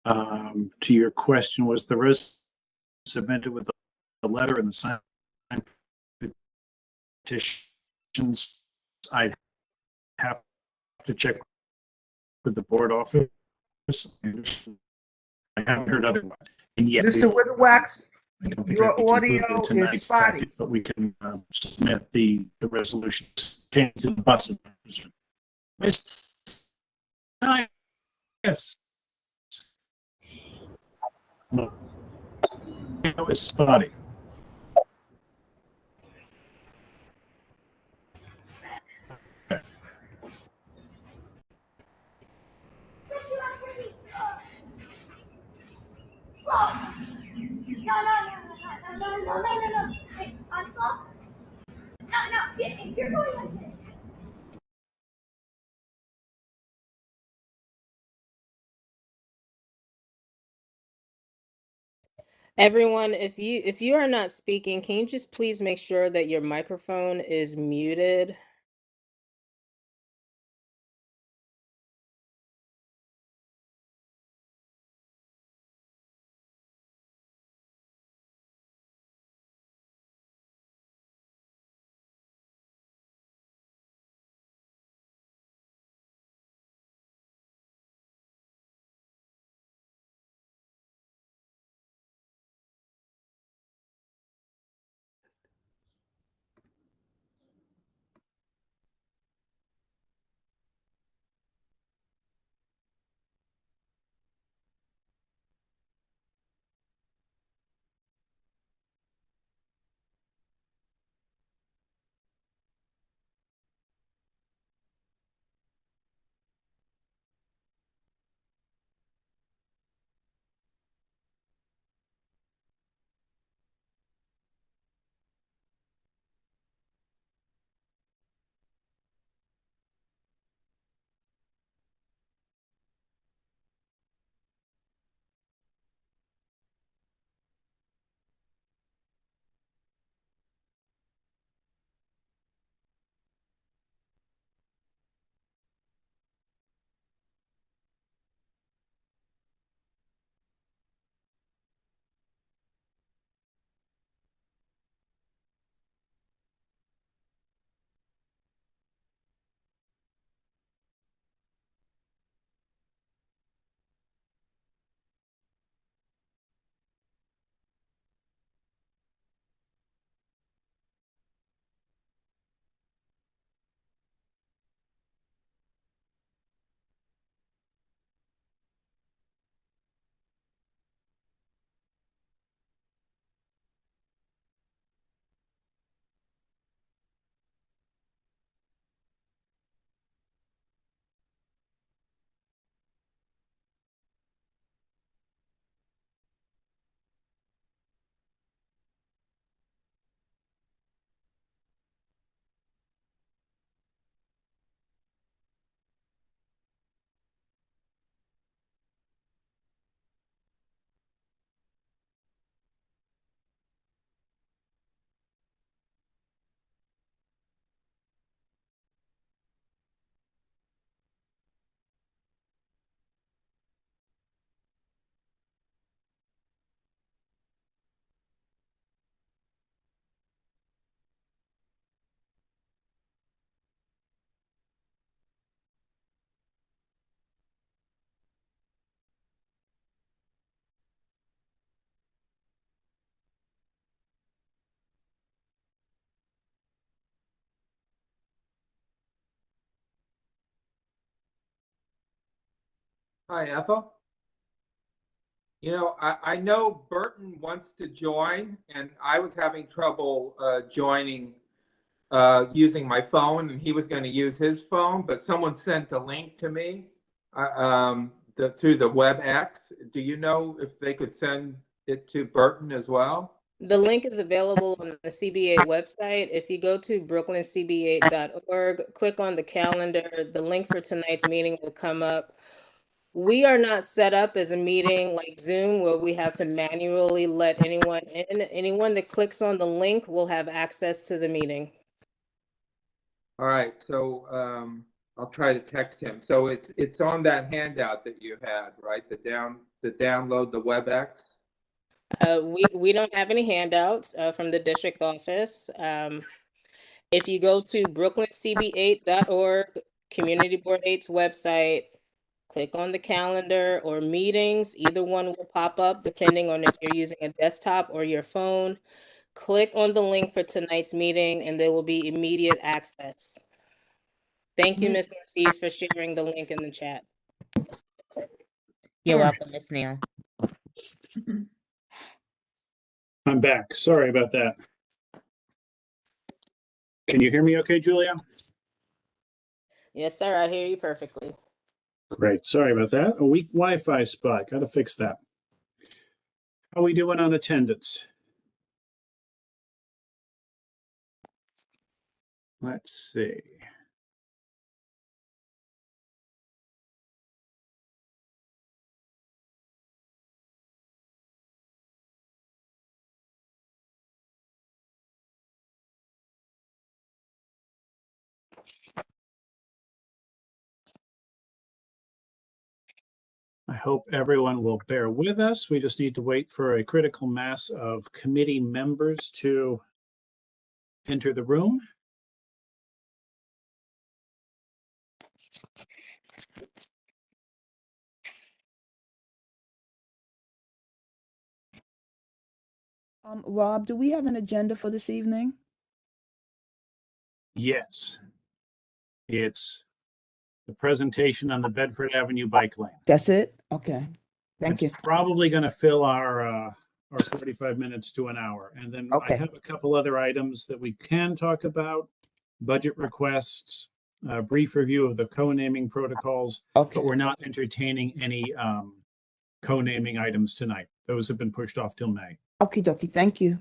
To your question, was the res submitted with the letter and the signed petitions? I have to check with the board office. I haven't heard otherwise. And yet, Mr. Witherwax, I don't think your I can audio include it is tonight's spotty. packet, but we can submit the resolution to the bus. Mr. Yes. No, it's spotty. Okay. No. Wait, unstop. No. If you're going like this. Everyone, if you are not speaking, can you just please make sure that your microphone is muted? Hi, Ethel. I know Burton wants to join, and I was having trouble joining using my phone, and he was going to use his phone, but someone sent a link to me through the WebEx. Do you know if they could send it to Burton as well? The link is available on the CBA website. If you go to brooklyncba.org, click on the calendar, the link for tonight's meeting will come up. We are not set up as a meeting like Zoom where we have to manually let anyone in. Anyone that clicks on the link will have access to the meeting. All right, so I'll try to text him. So it's on that handout that you had, right? The to download the WebEx? We don't have any handouts from the district office. If you go to brooklyncb8.org, Community Board 8's website, click on the calendar or meetings, either one will pop up depending on if you're using a desktop or your phone. Click on the link for tonight's meeting and there will be immediate access. Thank you, Ms. Ortiz, for sharing the link in the chat. You're welcome, Ms. Neal. I'm back. Sorry about that. Can you hear me okay, Julia? Yes, sir, I hear you perfectly. Great. Sorry about that. A weak Wi-Fi spot. Got to fix that. How are we doing on attendance? Let's see. I hope everyone will bear with us. We just need to wait for a critical mass of committee members to enter the room. Rob, do we have an agenda for this evening? Yes. It's the presentation on the Bedford Avenue bike lane. That's it? Okay. Thank you. It's probably going to fill our 45 minutes to an hour. And then I Okay. have a couple other items that we can talk about, budget requests, a brief review of the co-naming protocols, Okay. but we're not entertaining any co-naming items tonight. Those have been pushed off till May. Okie dokie. Thank you.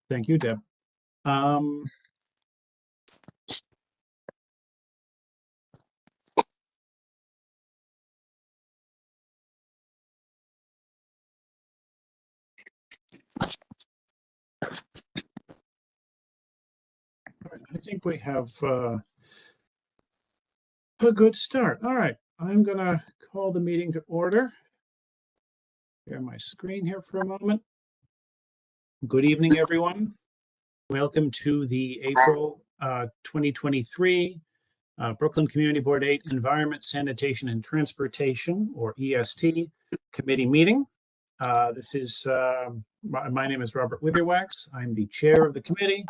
Thank you, Deb. I think we have a good start. All right, I'm going to call the meeting to order. Share my screen here for a moment. Good evening, everyone. Welcome to the April 2023 Brooklyn Community Board 8 Environment, Sanitation, and Transportation, or EST, committee meeting. This is, my name is Robert Witherwax. I'm the chair of the committee.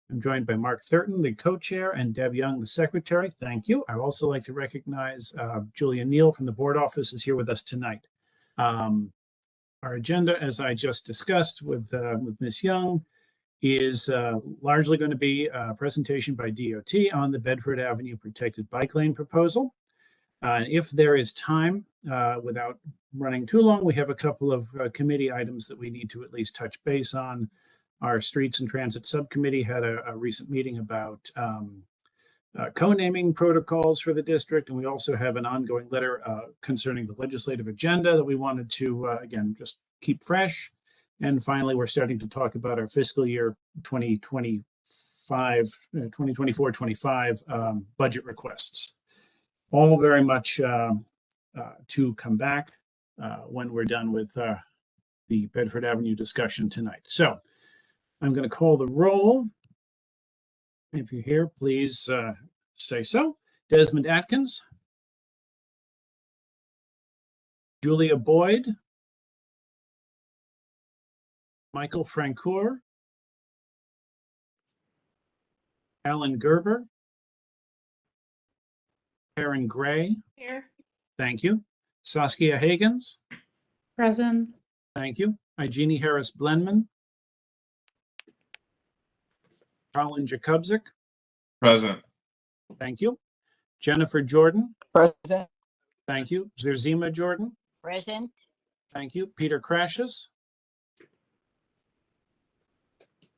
I'm joined by Mark Thurton, the co-chair, and Deb Young, the secretary. Thank you. I'd also like to recognize Julia Neal from the board office is here with us tonight. Our agenda, as I just discussed with Ms. Young, is largely going to be a presentation by DOT on the Bedford Avenue Protected Bike Lane proposal. If there is time, without running too long, we have a couple of committee items that we need to at least touch base on. Our Streets and Transit Subcommittee had a recent meeting about co-naming protocols for the district, and we also have an ongoing letter concerning the legislative agenda that we wanted to, again, just keep fresh. And finally, we're starting to talk about our fiscal year 2024-25 budget requests. All very much to come back when we're done with the Bedford Avenue discussion tonight. So I'm going to call the roll. If you're here, please say so. Desmond Atkins. Julia Boyd. Michael Francoeur. Alan Gerber. Karen Gray. Here. Thank you. Saskia Hagens. Present. Thank you. Igenie Harris Blenman. Colin Jakubczyk. Present. Thank you. Jennifer Jordan. Present. Thank you. Zerzima Jordan. Present. Thank you. Peter Crashes.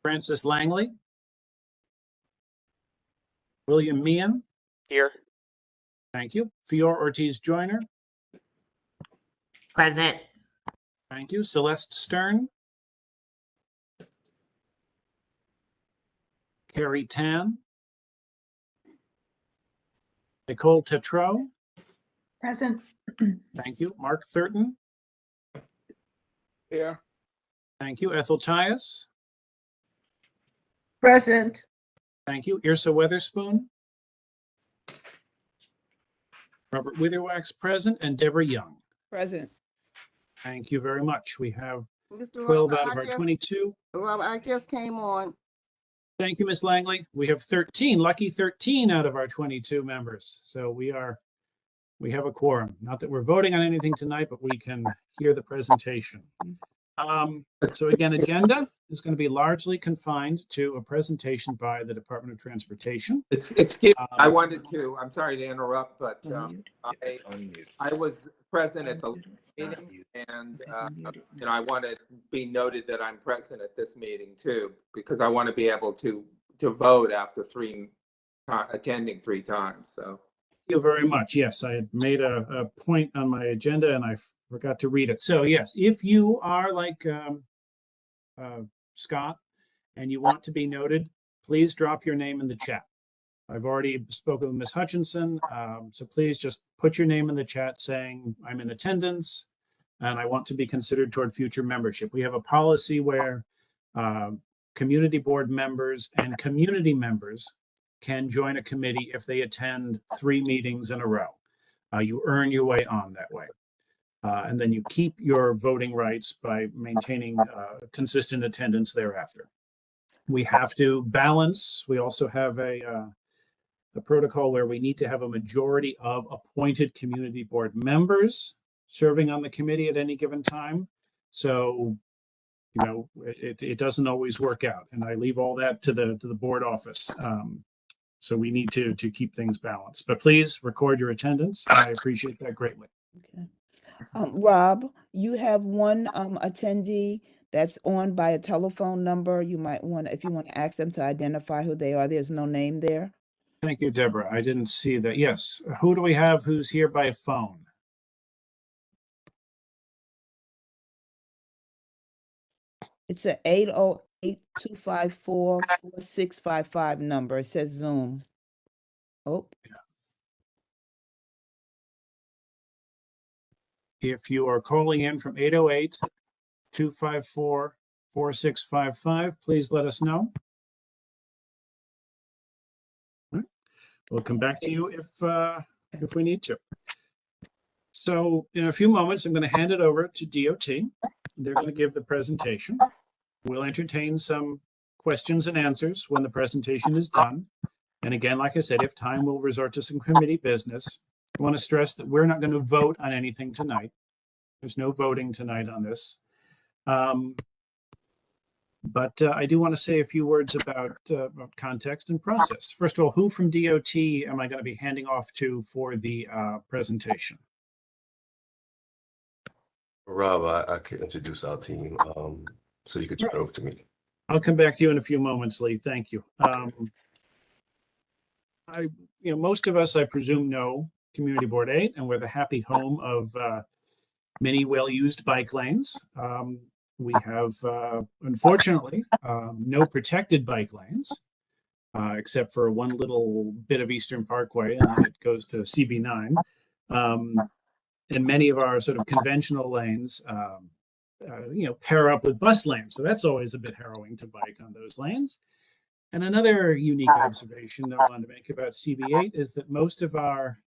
Francis Langley. William Meehan. Here. Thank you. Fior Ortiz Joyner. Present. Thank you. Celeste Stern. Carrie Tan. Nicole Tetreault. Present. Thank you. Mark Thurton. Here. Thank you. Ethel Tyus. Present. Thank you. Irsa Weatherspoon. Robert Witherwax present, and Deborah Young. Present. Thank you very much. We have Mr. 12 Robert, out of our 22. Robert, I just came on. Thank you, Ms. Langley. We have 13, lucky 13 out of our 22 members. So we have a quorum. Not that we're voting on anything tonight, but we can hear the presentation. So again, agenda is going to be largely confined to a presentation by the Department of Transportation. Excuse, I wanted to, I'm sorry to interrupt, but I was present at the meeting, and I want to be noted that I'm present at this meeting too, because I want to be able to vote after attending 3 times. So thank you very much. Yes, I had made a point on my agenda and I forgot to read it. So yes, if you are like Scott and you want to be noted, please drop your name in the chat. I've already spoken with Ms. Hutchinson, so please just put your name in the chat saying I'm in attendance and I want to be considered toward future membership. We have a policy where community board members and community members can join a committee if they attend 3 meetings in a row. You earn your way on that way. And then you keep your voting rights by maintaining consistent attendance thereafter. We have to balance. We also have a protocol where we need to have a majority of appointed community board members serving on the committee at any given time. So, you know, it doesn't always work out, and I leave all that to the board office. So we need to keep things balanced. But please record your attendance. I appreciate that greatly. Okay. Rob, you have one attendee that's on by a telephone number. You might want, if you want to ask them to identify who they are. There's no name there. Thank you, Deborah. I didn't see that. Yes. Who do we have who's here by phone? It's a 808-254-4655 number. It says Zoom. Oh. If you are calling in from 808-254-4655, please let us know. All right. We'll come back to you if we need to. So in a few moments, I'm going to hand it over to DOT. They're going to give the presentation. We'll entertain some questions and answers when the presentation is done. And again, like I said, if time, we'll resort to some committee business. I want to stress that we're not going to vote on anything tonight. There's no voting tonight on this. But I do want to say a few words about context and process. First of all, who from DOT am I going to be handing off to for the presentation? Rob, I could introduce our team, so you could turn it over to me. I'll come back to you in a few moments, Lee. Thank you. Most of us, I presume, know Community Board 8, and we're the happy home of many well-used bike lanes. We have, unfortunately, no protected bike lanes, except for one little bit of Eastern Parkway, and then it goes to CB9. And many of our sort of conventional lanes, pair up with bus lanes. So that's always a bit harrowing to bike on those lanes. And another unique observation that I wanted to make about CB8 is that most of our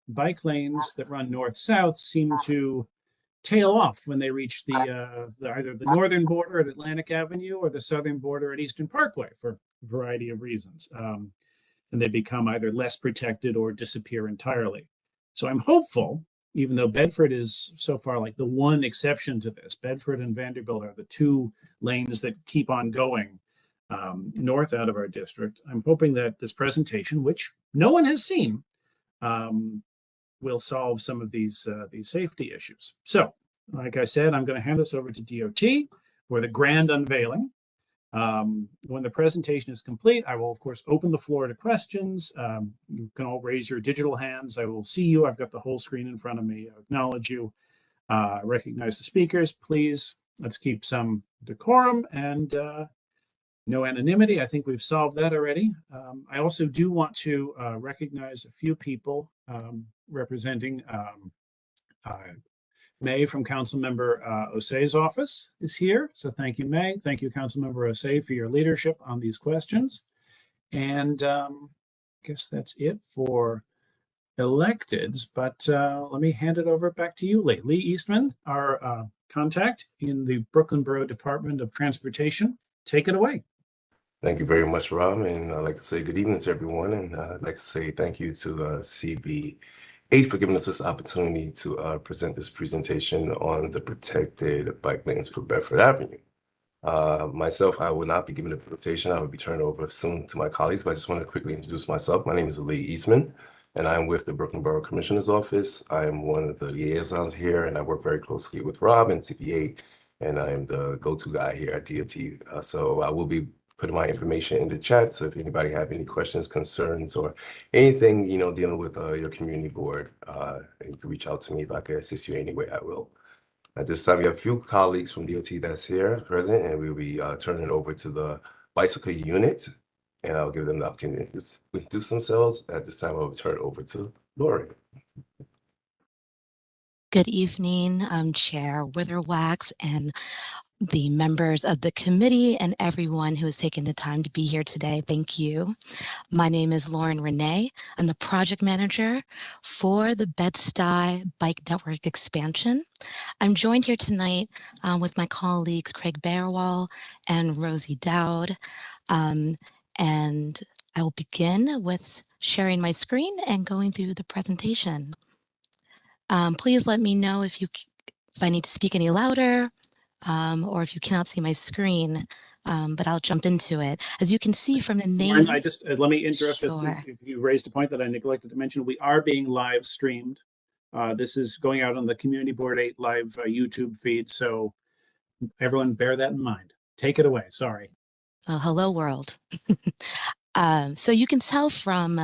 bike lanes that run north-south seem to tail off when they reach the either the northern border at Atlantic Avenue or the southern border at Eastern Parkway for a variety of reasons. And they become either less protected or disappear entirely. So I'm hopeful, even though Bedford is so far like the one exception to this, Bedford and Vanderbilt are the 2 lanes that keep on going north out of our district. I'm hoping that this presentation, which no one has seen, will solve some of these safety issues. So, like I said, I'm going to hand this over to DOT for the grand unveiling. When the presentation is complete, I will, of course, open the floor to questions. You can all raise your digital hands. I will see you. I've got the whole screen in front of me. I acknowledge you. Recognize the speakers. Please, let's keep some decorum and no anonymity. I think we've solved that already. I also do want to recognize a few people representing May from Councilmember Osei's office is here. So thank you, May. Thank you, Councilmember Osei, for your leadership on these questions. And I guess that's it for electeds, but let me hand it over back to you, Lee. Lee Eastman, our contact in the Brooklyn Borough Department of Transportation. Take it away. Thank you very much, Rob. And I'd like to say good evening to everyone. And I'd like to say thank you to CB8 for giving us this opportunity to present this presentation on the protected bike lanes for Bedford Avenue. Myself, I will not be giving the presentation. I will be turning over soon to my colleagues, but I just want to quickly introduce myself. My name is Lee Eastman, and I'm with the Brooklyn Borough Commissioner's Office. I am one of the liaisons here, and I work very closely with Rob and CP8, and I am the go-to guy here at DOT. So I will be putting my information in the chat. So if anybody have any questions, concerns, or anything, dealing with your community board, you can reach out to me. If I can assist you any way, I will. At this time, we have a few colleagues from DOT that's here present, and we'll be turning it over to the bicycle unit, and I'll give them the opportunity to introduce themselves. At this time, I'll turn it over to Lori. Good evening, Chair Witherwax and the members of the committee and everyone who has taken the time to be here today. Thank you. My name is Lauren Renee. I'm the project manager for the Bed-Stuy Bike Network expansion. I'm joined here tonight with my colleagues Craig Bearwall and Rosie Dowd. And I will begin with sharing my screen and going through the presentation. Please let me know if I need to speak any louder or if you cannot see my screen, but I'll jump into it. As you can see from the name. Lauren, I just let me interrupt. Sure. If you raised a point that I neglected to mention, we are being live streamed. This is going out on the Community Board 8 live YouTube feed, so everyone bear that in mind. Take it away. Sorry. Well, hello, world. So you can tell from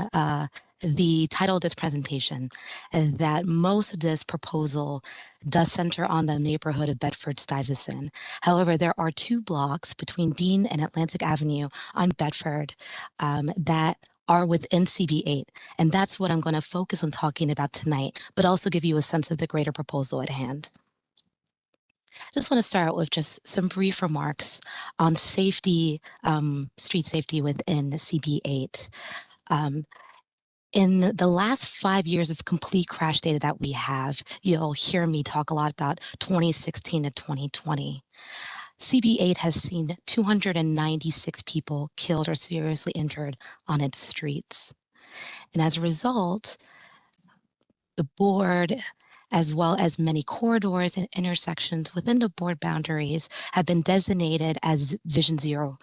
the title of this presentation that most of this proposal does center on the neighborhood of Bedford-Stuyvesant. However, there are two blocks between Dean and Atlantic Avenue on Bedford that are within CB8, and that's what I'm going to focus on talking about tonight, but also give you a sense of the greater proposal at hand. Just want to start with just some brief remarks on safety, street safety within CB8. In the last 5 years of complete crash data that we have, you'll hear me talk a lot about 2016 to 2020. CB8 has seen 296 people killed or seriously injured on its streets. And as a result, the board, as well as many corridors and intersections within the board boundaries, have been designated as Vision Zero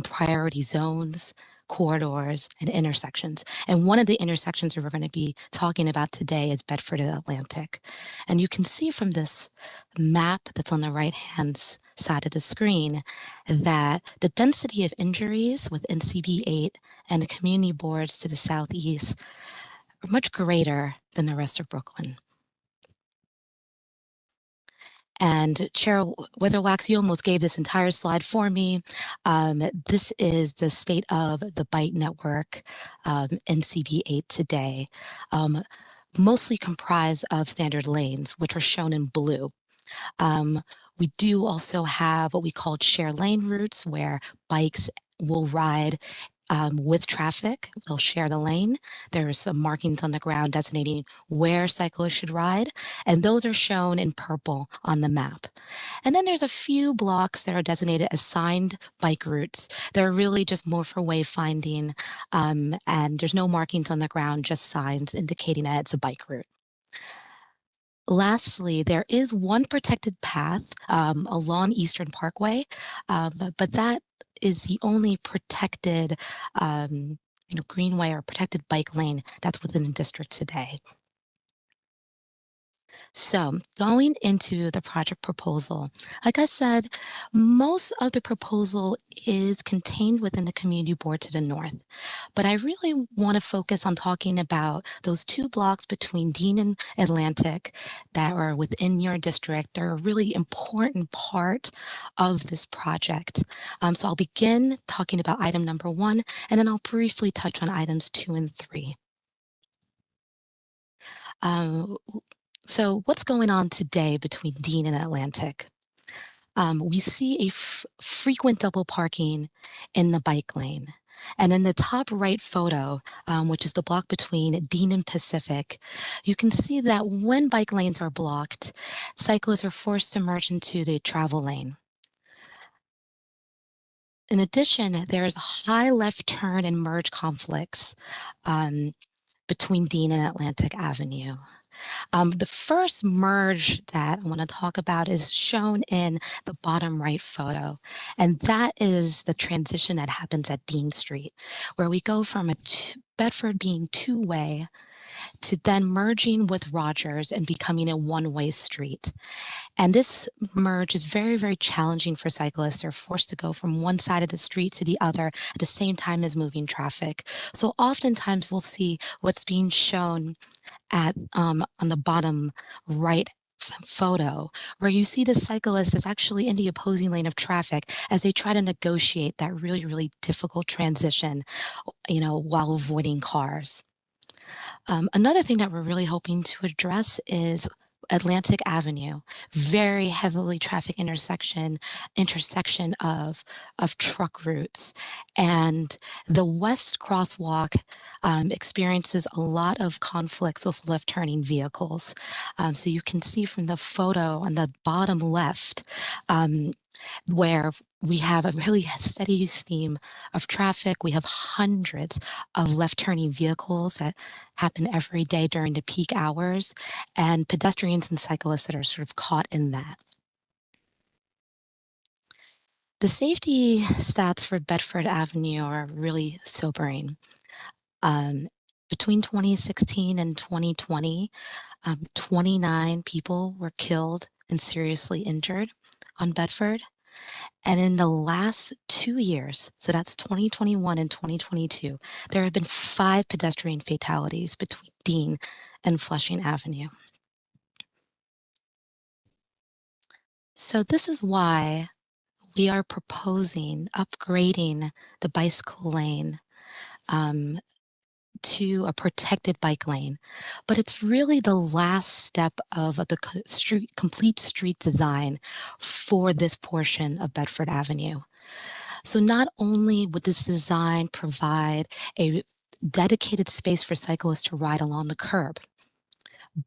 priority zones, corridors, and intersections. And one of the intersections we're going to be talking about today is Bedford and Atlantic. And you can see from this map that's on the right-hand side of the screen that the density of injuries within CB8 and the community boards to the southeast are much greater than the rest of Brooklyn. And Chair Witherwax, you almost gave this entire slide for me. This is the state of the bike network in CB8 today, mostly comprised of standard lanes, which are shown in blue. We do also have what we call share lane routes, where bikes will ride with traffic. They'll share the lane. There's some markings on the ground designating where cyclists should ride, and those are shown in purple on the map. And then there's a few blocks that are designated as signed bike routes. They're really just more for wayfinding, and there's no markings on the ground, just signs indicating that it's a bike route. Lastly, there is one protected path along Eastern Parkway, but that is the only protected greenway or protected bike lane that's within the district today. So going into the project proposal, like I said, most of the proposal is contained within the community board to the north. But I really want to focus on talking about those two blocks between Dean and Atlantic that are within your district. They're a really important part of this project. So I'll begin talking about item number 1, and then I'll briefly touch on items 2 and 3. So what's going on today between Dean and Atlantic? We see a frequent double parking in the bike lane. And in the top right photo, which is the block between Dean and Pacific, you can see that when bike lanes are blocked, cyclists are forced to merge into the travel lane. In addition, there is high left turn and merge conflicts between Dean and Atlantic Avenue. The first merge that I want to talk about is shown in the bottom right photo, and that is the transition that happens at Dean Street, where we go from Bedford being two-way to then merging with Rogers and becoming a one-way street. And this merge is very, very challenging for cyclists. They're forced to go from one side of the street to the other at the same time as moving traffic. So oftentimes we'll see what's being shown at on the bottom right photo, where you see the cyclist is actually in the opposing lane of traffic as they try to negotiate that really, really difficult transition, while avoiding cars. Another thing that we're really hoping to address is Atlantic Avenue, very heavily traffic intersection of truck routes. And the west crosswalk experiences a lot of conflicts with left turning vehicles. So you can see from the photo on the bottom left, where we have a really steady stream of traffic. We have hundreds of left-turning vehicles that happen every day during the peak hours, and pedestrians and cyclists that are sort of caught in that. The safety stats for Bedford Avenue are really sobering. Between 2016 and 2020, 29 people were killed and seriously injured on Bedford. And in the last 2 years, so that's 2021 and 2022, there have been 5 pedestrian fatalities between Dean and Flushing Avenue. So this is why we are proposing upgrading the bicycle lane to a protected bike lane. But it's really the last step of the complete street design for this portion of Bedford Avenue. So not only would this design provide a dedicated space for cyclists to ride along the curb,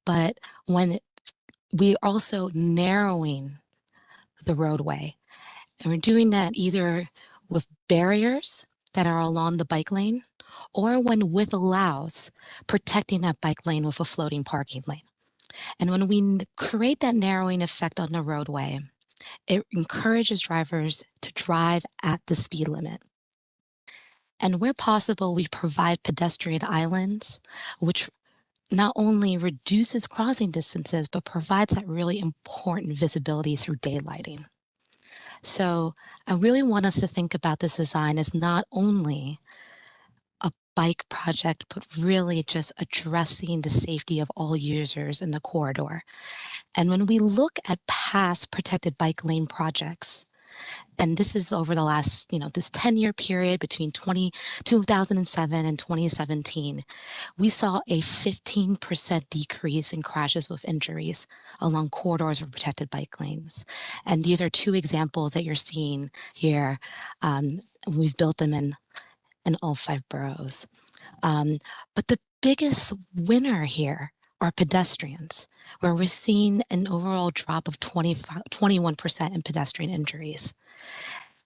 but when we're also narrowing the roadway, and we're doing that either with barriers that are along the bike lane, or when width allows, protecting that bike lane with a floating parking lane. And when we create that narrowing effect on the roadway, it encourages drivers to drive at the speed limit. And where possible, we provide pedestrian islands, which not only reduces crossing distances, but provides that really important visibility through daylighting. So I really want us to think about this design as not only a bike project, but really just addressing the safety of all users in the corridor. And when we look at past protected bike lane projects, and this is over the last, this 10-year period between 2007 and 2017, we saw a 15% decrease in crashes with injuries along corridors of protected bike lanes. And these are 2 examples that you're seeing here. We've built them in all 5 boroughs. But the biggest winner here are pedestrians, where we're seeing an overall drop of 21% in pedestrian injuries.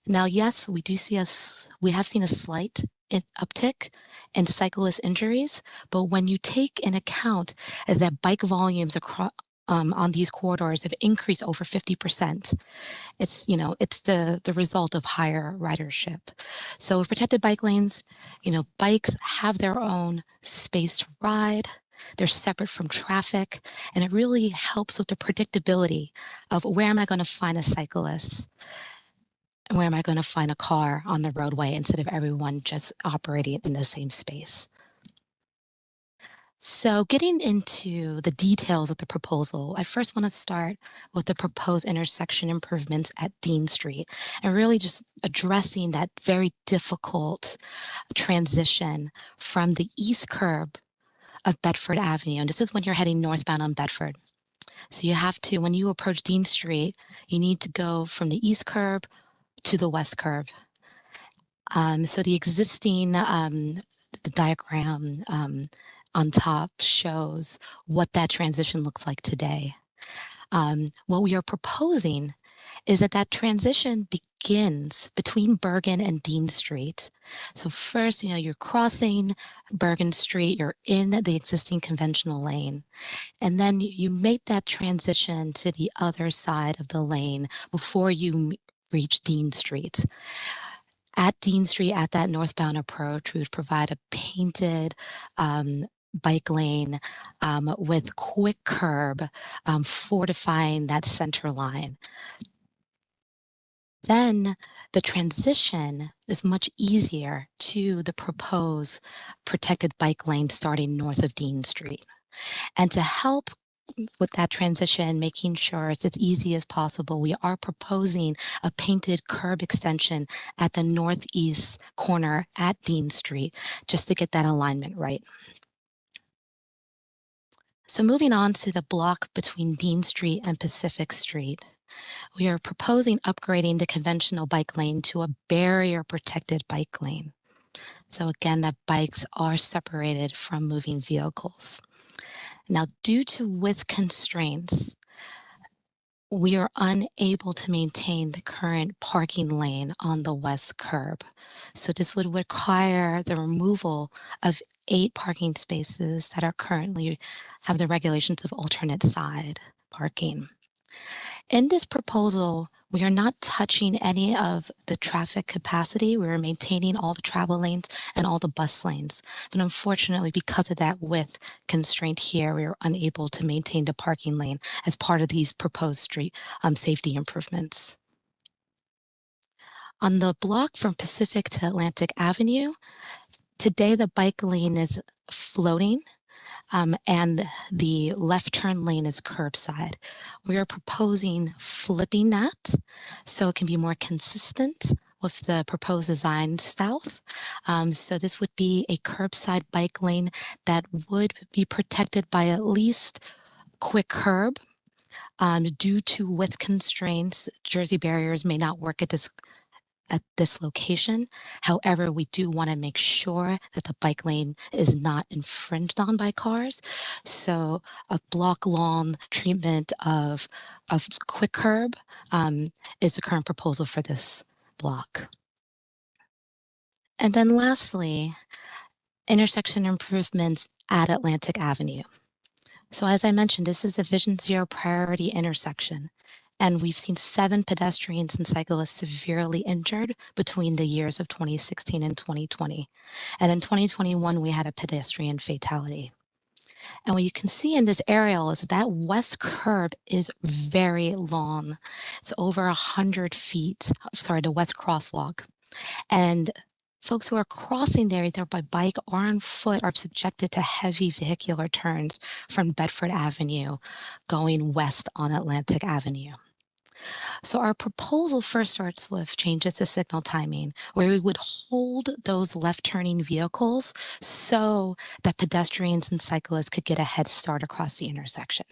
Now, yes, we have seen a slight uptick in cyclist injuries, but when you take in account is that bike volumes across on these corridors have increased over 50%. It's the result of higher ridership. So with protected bike lanes, bikes have their own space to ride. They're separate from traffic, and it really helps with the predictability of where am I going to find a cyclist and where am I going to find a car on the roadway instead of everyone just operating in the same space. So getting into the details of the proposal, I first want to start with the proposed intersection improvements at Dean Street and really just addressing that very difficult transition from the east curb of Bedford Avenue. And this is when you're heading northbound on Bedford. So you have to, when you approach Dean Street, you need to go from the east curb to the west curb. So the existing the diagram on top shows what that transition looks like today. What we are proposing is that that transition begins between Bergen and Dean Street. So first, you're crossing Bergen Street, you're in the existing conventional lane, and then you make that transition to the other side of the lane before you reach Dean Street. At Dean Street, at that northbound approach, we would provide a painted bike lane with quick curb fortifying that center line. Then the transition is much easier to the proposed protected bike lane starting north of Dean Street. And to help with that transition, making sure it's as easy as possible, we are proposing a painted curb extension at the northeast corner at Dean Street, just to get that alignment right. So moving on to the block between Dean Street and Pacific Street, we are proposing upgrading the conventional bike lane to a barrier protected bike lane. So again, that bikes are separated from moving vehicles. Now, due to width constraints, we are unable to maintain the current parking lane on the west curb. So this would require the removal of 8 parking spaces that are currently have the regulations of alternate side parking. In this proposal, we are not touching any of the traffic capacity. We are maintaining all the travel lanes and all the bus lanes. But unfortunately, because of that width constraint here, we are unable to maintain the parking lane as part of these proposed street safety improvements. On the block from Pacific to Atlantic Avenue, today the bike lane is floating. And the left turn lane is curbside. We are proposing flipping that so it can be more consistent with the proposed design south. So this would be a curbside bike lane that would be protected by at least quick curb. Due to width constraints, Jersey barriers may not work at this location. However, we do want to make sure that the bike lane is not infringed on by cars. So a block long treatment of quick curb is the current proposal for this block. And then lastly, intersection improvements at Atlantic Avenue. So as I mentioned, this is a Vision Zero priority intersection. And we've seen 7 pedestrians and cyclists severely injured between the years of 2016 and 2020. And in 2021, we had a pedestrian fatality. And what you can see in this aerial is that west curb is very long. It's over 100 feet, sorry, the west crosswalk. And folks who are crossing there either by bike or on foot are subjected to heavy vehicular turns from Bedford Avenue going west on Atlantic Avenue. So our proposal first starts with changes to signal timing, where we would hold those left-turning vehicles so that pedestrians and cyclists could get a head start across the intersection.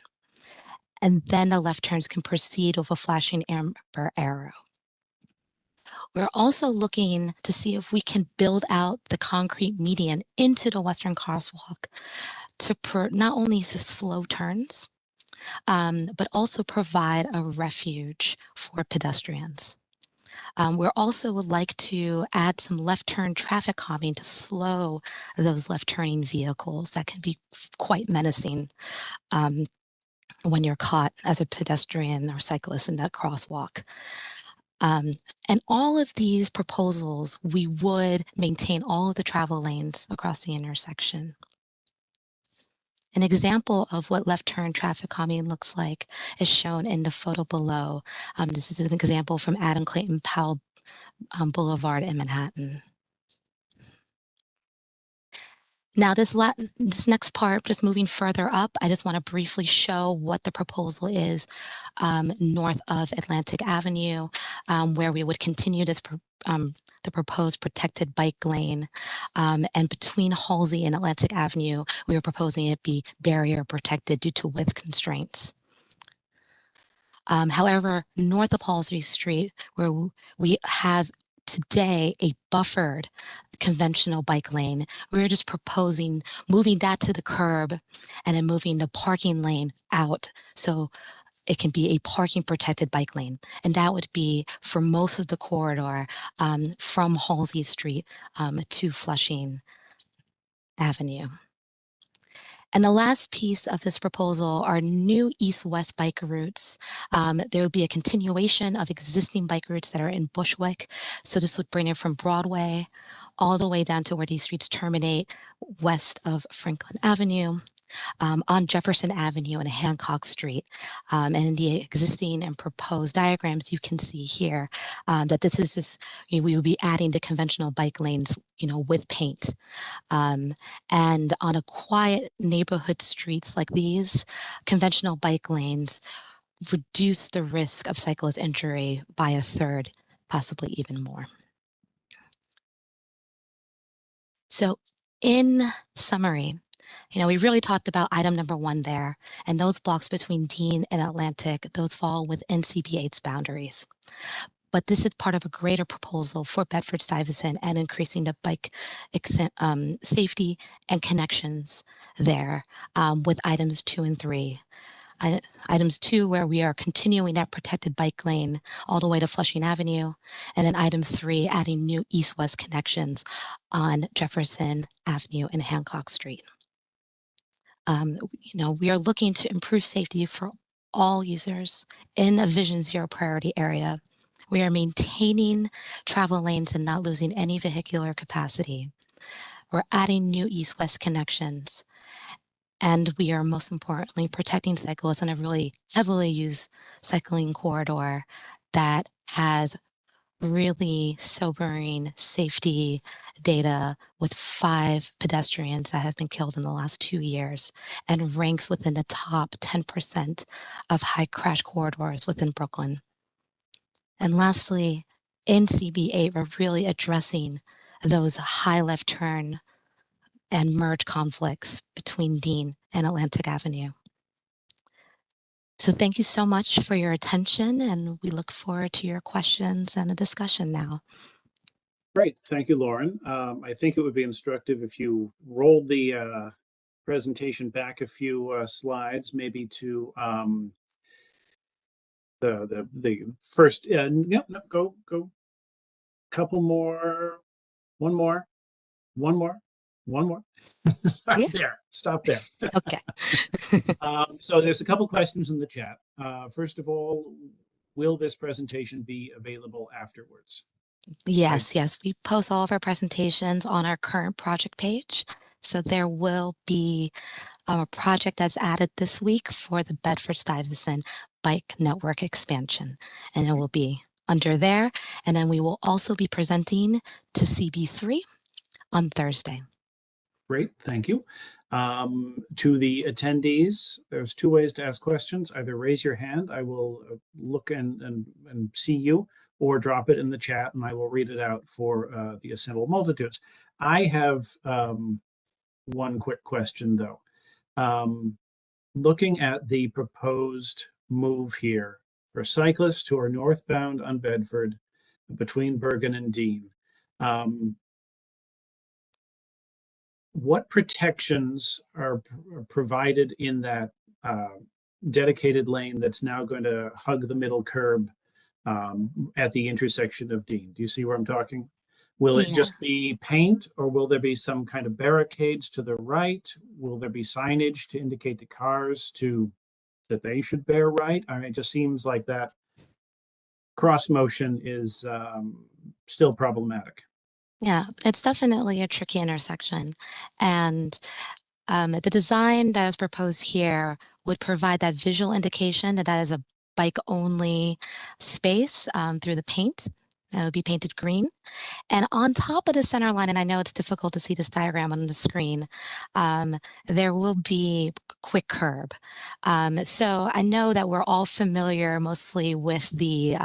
And then the left turns can proceed with a flashing amber arrow. We're also looking to see if we can build out the concrete median into the western crosswalk to not only slow turns, but also provide a refuge for pedestrians. We also would like to add some left turn traffic calming to slow those left turning vehicles that can be quite menacing when you're caught as a pedestrian or cyclist in that crosswalk. And all of these proposals, we would maintain all of the travel lanes across the intersection. An example of what left turn traffic calming looks like is shown in the photo below. This is an example from Adam Clayton Powell Boulevard in Manhattan. Now this next part, just moving further up, I just want to briefly show what the proposal is north of Atlantic Avenue, where we would continue this the proposed protected bike lane. And between Halsey and Atlantic Avenue, we were proposing it be barrier protected due to width constraints. However, north of Halsey Street, where we have today a buffered conventional bike lane, we're just proposing moving that to the curb and then moving the parking lane out. So it can be a parking protected bike lane. And that would be for most of the corridor from Halsey Street to Flushing Avenue. And the last piece of this proposal are new east-west bike routes. There would be a continuation of existing bike routes that are in Bushwick. So this would bring it from Broadway all the way down to where these streets terminate west of Franklin Avenue. On Jefferson Avenue and Hancock Street. And in the existing and proposed diagrams, you can see here that this is just, we will be adding the conventional bike lanes, with paint. And on a quiet neighborhood streets like these, conventional bike lanes reduce the risk of cyclist injury by a third, possibly even more. So in summary, we really talked about item number 1 there, and those blocks between Dean and Atlantic, those fall within CB8's boundaries. But this is part of a greater proposal for Bedford-Stuyvesant and increasing the bike safety and connections there with items 2 and 3. Items 2, where we are continuing that protected bike lane all the way to Flushing Avenue, and then item 3, adding new east-west connections on Jefferson Avenue and Hancock Street. We are looking to improve safety for all users in a Vision Zero priority area. We are maintaining travel lanes and not losing any vehicular capacity. We're adding new east-west connections. And we are most importantly protecting cyclists in a really heavily used cycling corridor that has really sobering safety data with 5 pedestrians that have been killed in the last 2 years and ranks within the top 10% of high crash corridors within Brooklyn. And lastly, in CB8, we're really addressing those high left turn and merge conflicts between Dean and Atlantic Avenue. So thank you so much for your attention, and we look forward to your questions and a discussion now. Great. Thank you, Lauren. I think it would be instructive if you rolled the presentation back a few slides, maybe to the first. No, go. Couple more. One more. Yeah. There. Stop there. Okay. So there's a couple questions in the chat. First of all, will this presentation be available afterwards? Yes, we post all of our presentations on our current project page. So there will be a project that's added this week for the Bedford-Stuyvesant bike network expansion, and it will be under there. And then we will also be presenting to CB3 on Thursday. Great, thank you. To the attendees, there's 2 ways to ask questions. Either raise your hand, I will look and see you, or drop it in the chat and I will read it out for the assembled multitudes. I have one quick question though. Looking at the proposed move here for cyclists who are northbound on Bedford between Bergen and Dean, what protections are provided in that dedicated lane that's now going to hug the middle curb at the intersection of Dean? Do you see where I'm talking? Will it just be paint, or will there be some kind of barricades to the right? Will there be signage to indicate to cars that they should bear right? I mean, it just seems like that cross motion is still problematic. Yeah, it's definitely a tricky intersection. And the design that was proposed here would provide that visual indication that that is a bike-only space through the paint. That would be painted green. And on top of the center line, and I know it's difficult to see this diagram on the screen, there will be quick curb. So I know that we're all familiar mostly with the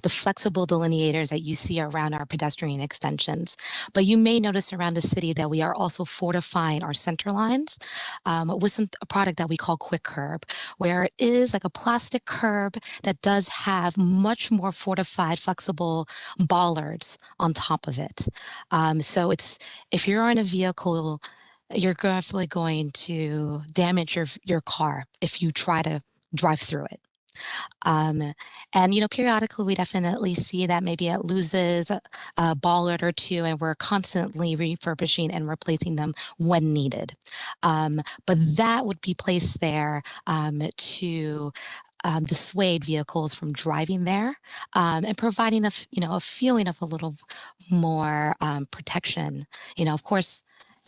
flexible delineators that you see around our pedestrian extensions. But you may notice around the city that we are also fortifying our center lines with a product that we call quick curb, where it is like a plastic curb that does have much more fortified, flexible bollards on top of it. So if you're in a vehicle, you're definitely going to damage your car if you try to drive through it. And periodically we definitely see that maybe it loses a bollard or two, and we're constantly refurbishing and replacing them when needed. But that would be placed there to dissuade vehicles from driving there, and providing a feeling of a little more protection. Of course,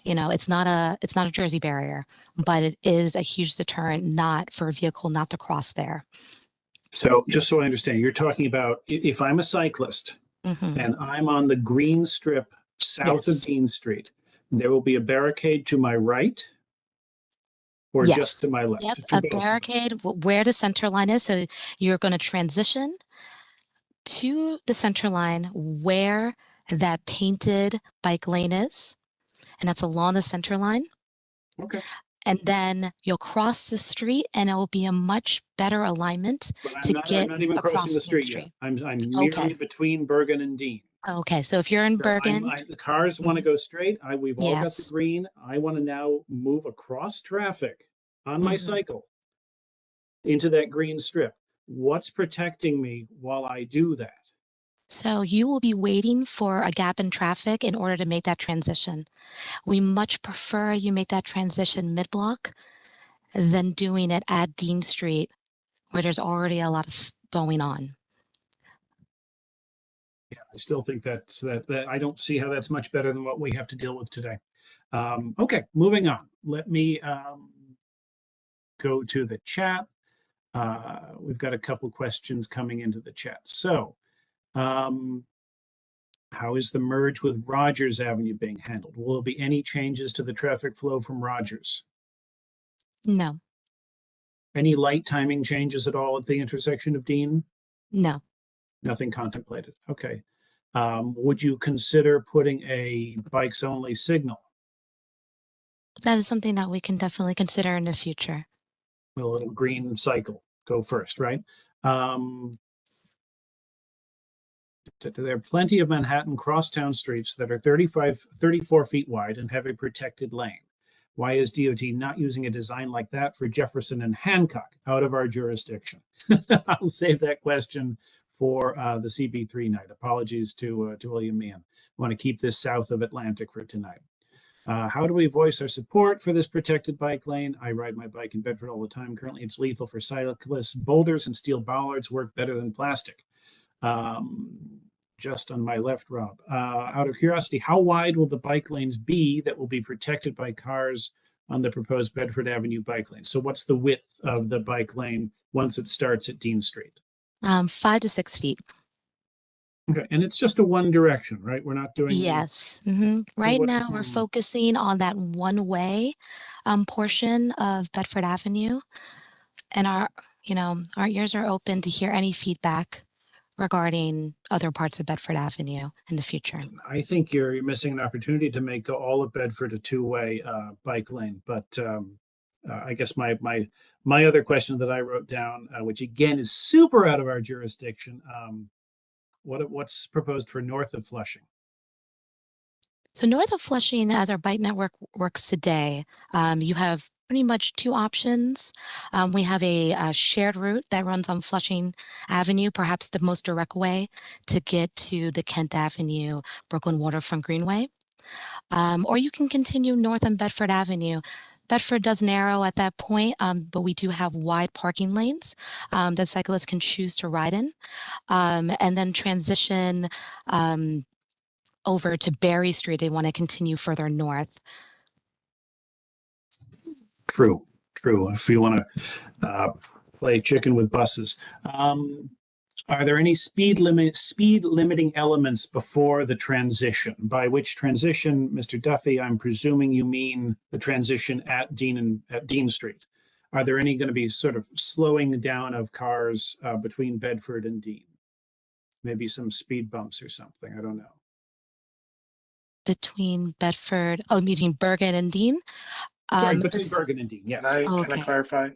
it's not a Jersey barrier, but it is a huge deterrent not for a vehicle not to cross there. So just so I understand, you're talking about if I'm a cyclist and I'm on the green strip south of Yes. Dean Street, there will be a barricade to my right or Yes. just to my left? Yep, To a both of them. barricade where the center line is. So you're going to transition to the center line where that painted bike lane is, and that's along the center line. Okay. And then you'll cross the street, and it will be a much better alignment But to I'm get not even across crossing the Dean street Street. yet. I'm Okay. merely between Bergen and Dean. Okay, so if you're in So Bergen, the cars want to go straight. We've all got the yes. green. I want to now move across traffic on my cycle into that green strip. What's protecting me while I do that? So you will be waiting for a gap in traffic in order to make that transition. We much prefer you make that transition mid-block than doing it at Dean Street, where there's already a lot of going on. Yeah, I still think that I don't see how that's much better than what we have to deal with today. Okay, moving on. Let me go to the chat. We've got a couple questions coming into the chat. So, how is the merge with Rogers Avenue being handled? Will there be any changes to the traffic flow from Rogers? No, Any light timing changes at all at the intersection of Dean? no. Nothing contemplated. Okay. Would you consider putting a bikes only signal? That is something that we can definitely consider in the future. A little green cycle go first, right? There are plenty of Manhattan crosstown streets that are 34 feet wide and have a protected lane. Why is DOT not using a design like that for Jefferson and Hancock out of our jurisdiction? I'll save that question for the CB3 night. Apologies to William Meehan. I want to keep this south of Atlantic for tonight. How do we voice our support for this protected bike lane? I ride my bike in Bedford all the time. Currently, it's lethal for cyclists. Boulders and steel bollards work better than plastic. Just on my left, Rob. Out of curiosity, how wide will the bike lanes be that will be protected by cars on the proposed Bedford Avenue bike lane? So what's the width of the bike lane once it starts at Dean Street? 5 to 6 feet. Okay, and it's just a one direction, right? We're not doing. Yes. Right now, we're focusing on that one-way portion of Bedford Avenue, and our ears are open to hear any feedback regarding other parts of Bedford Avenue in the future. I think you're missing an opportunity to make all of Bedford a two-way bike lane. But I guess my other question that I wrote down, which again is super out of our jurisdiction, what's proposed for north of Flushing? So north of Flushing, as our bike network works today, you have pretty much two options. We have a shared route that runs on Flushing Avenue, perhaps the most direct way to get to the Kent Avenue, Brooklyn Waterfront Greenway. Or you can continue north on Bedford Avenue. Bedford does narrow at that point, but we do have wide parking lanes that cyclists can choose to ride in, and then transition over to Berry Street. They want to continue further north. True. If you want to play chicken with buses. Are there any speed limiting elements before the transition? By which transition, Mr. Duffy, I'm presuming you mean the transition at Dean Street. Are there any going to be sort of slowing down of cars between Bedford and Dean? Maybe some speed bumps or something. I don't know. Between Bedford, meaning Bergen and Dean? Sorry, between Bergen and Dean, yes. Can I Okay. clarify?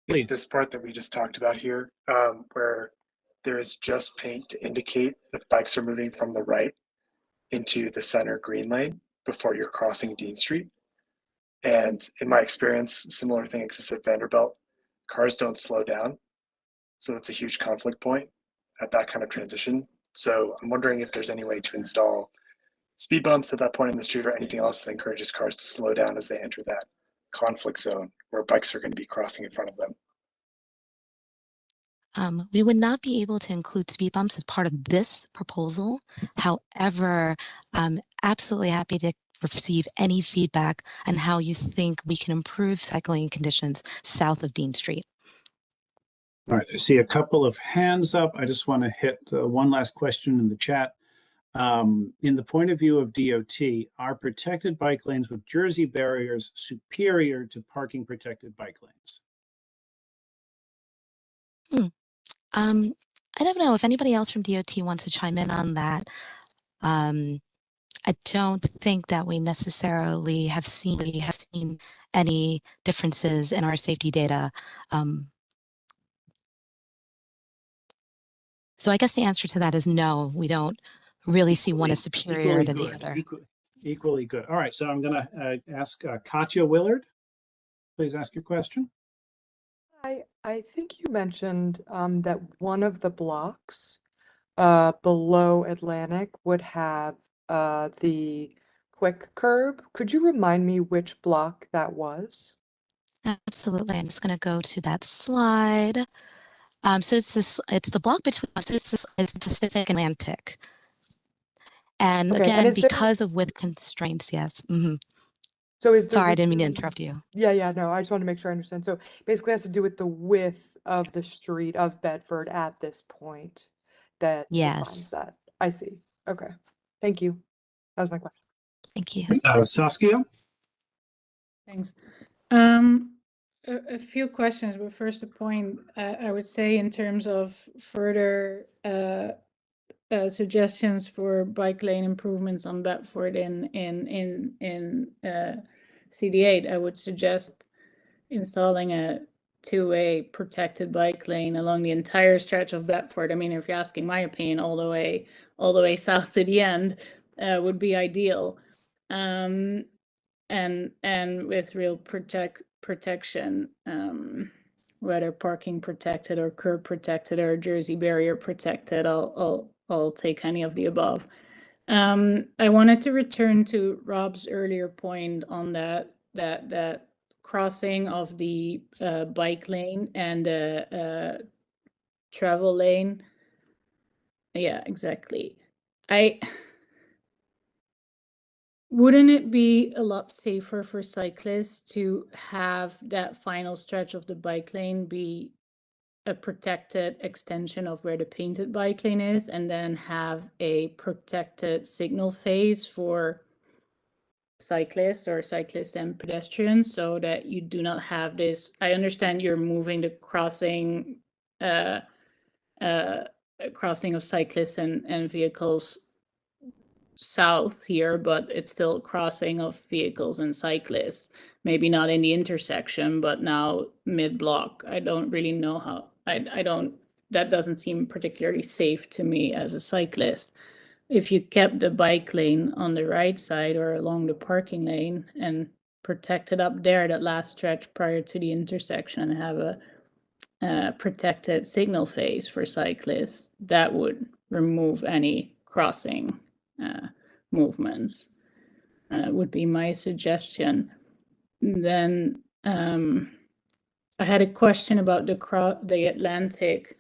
Please. It's this part that we just talked about here, where there is just paint to indicate that bikes are moving from the right into the center green lane before you're crossing Dean Street. And in my experience, similar thing exists at Vanderbilt. Cars don't slow down. So that's a huge conflict point at that kind of transition. So I'm wondering if there's any way to install speed bumps at that point in the street or anything else that encourages cars to slow down as they enter that conflict zone where bikes are going to be crossing in front of them. We would not be able to include speed bumps as part of this proposal. However, I'm absolutely happy to receive any feedback on how you think we can improve cycling conditions south of Dean Street. All right, I see a couple of hands up. I just want to hit one last question in the chat. In the point of view of DOT, are protected bike lanes with Jersey barriers superior to parking protected bike lanes? I don't know if anybody else from DOT wants to chime in on that. I don't think that we necessarily have seen any differences in our safety data. So I guess the answer to that is no, we don't really see one as superior to the other. Equally good. All right, so I'm going to ask Katya Willard. Please ask your question. I think you mentioned that one of the blocks below Atlantic would have the quick curb. Could you remind me which block that was? Absolutely. I'm just going to go to that slide. So it's the block between, it's Pacific and Atlantic. And Okay, again, is there- because of width constraints, yes. So is Sorry, I didn't mean to interrupt you. Yeah, no, I just want to make sure I understand. So basically it has to do with the width of the street of Bedford at this point that defines Yes. that. I see. Okay. Thank you. That was my question. Thank you. Saskia? Thanks. A few questions, but first a point, I would say in terms of further suggestions for bike lane improvements on Bedford in CD8, I would suggest installing a two-way protected bike lane along the entire stretch of Bedford. I mean, if you're asking my opinion, all the way south to the end would be ideal. And with real protection, whether parking protected or curb protected or Jersey barrier protected, I'll take any of the above. I wanted to return to Rob's earlier point on that crossing of the bike lane and travel lane. Yeah, exactly. Wouldn't it be a lot safer for cyclists to have that final stretch of the bike lane be a protected extension of where the painted bike lane is, and then have a protected signal phase for cyclists or cyclists and pedestrians, so that you do not have this? I understand you're moving the crossing of cyclists and vehicles south here, but it's still crossing of vehicles and cyclists. Maybe not in the intersection, but now mid-block. I don't really know how. That doesn't seem particularly safe to me as a cyclist. If you kept the bike lane on the right side or along the parking lane and protected up there, that last stretch prior to the intersection, and have a protected signal phase for cyclists, that would remove any crossing movements, would be my suggestion. Then I had a question about the Atlantic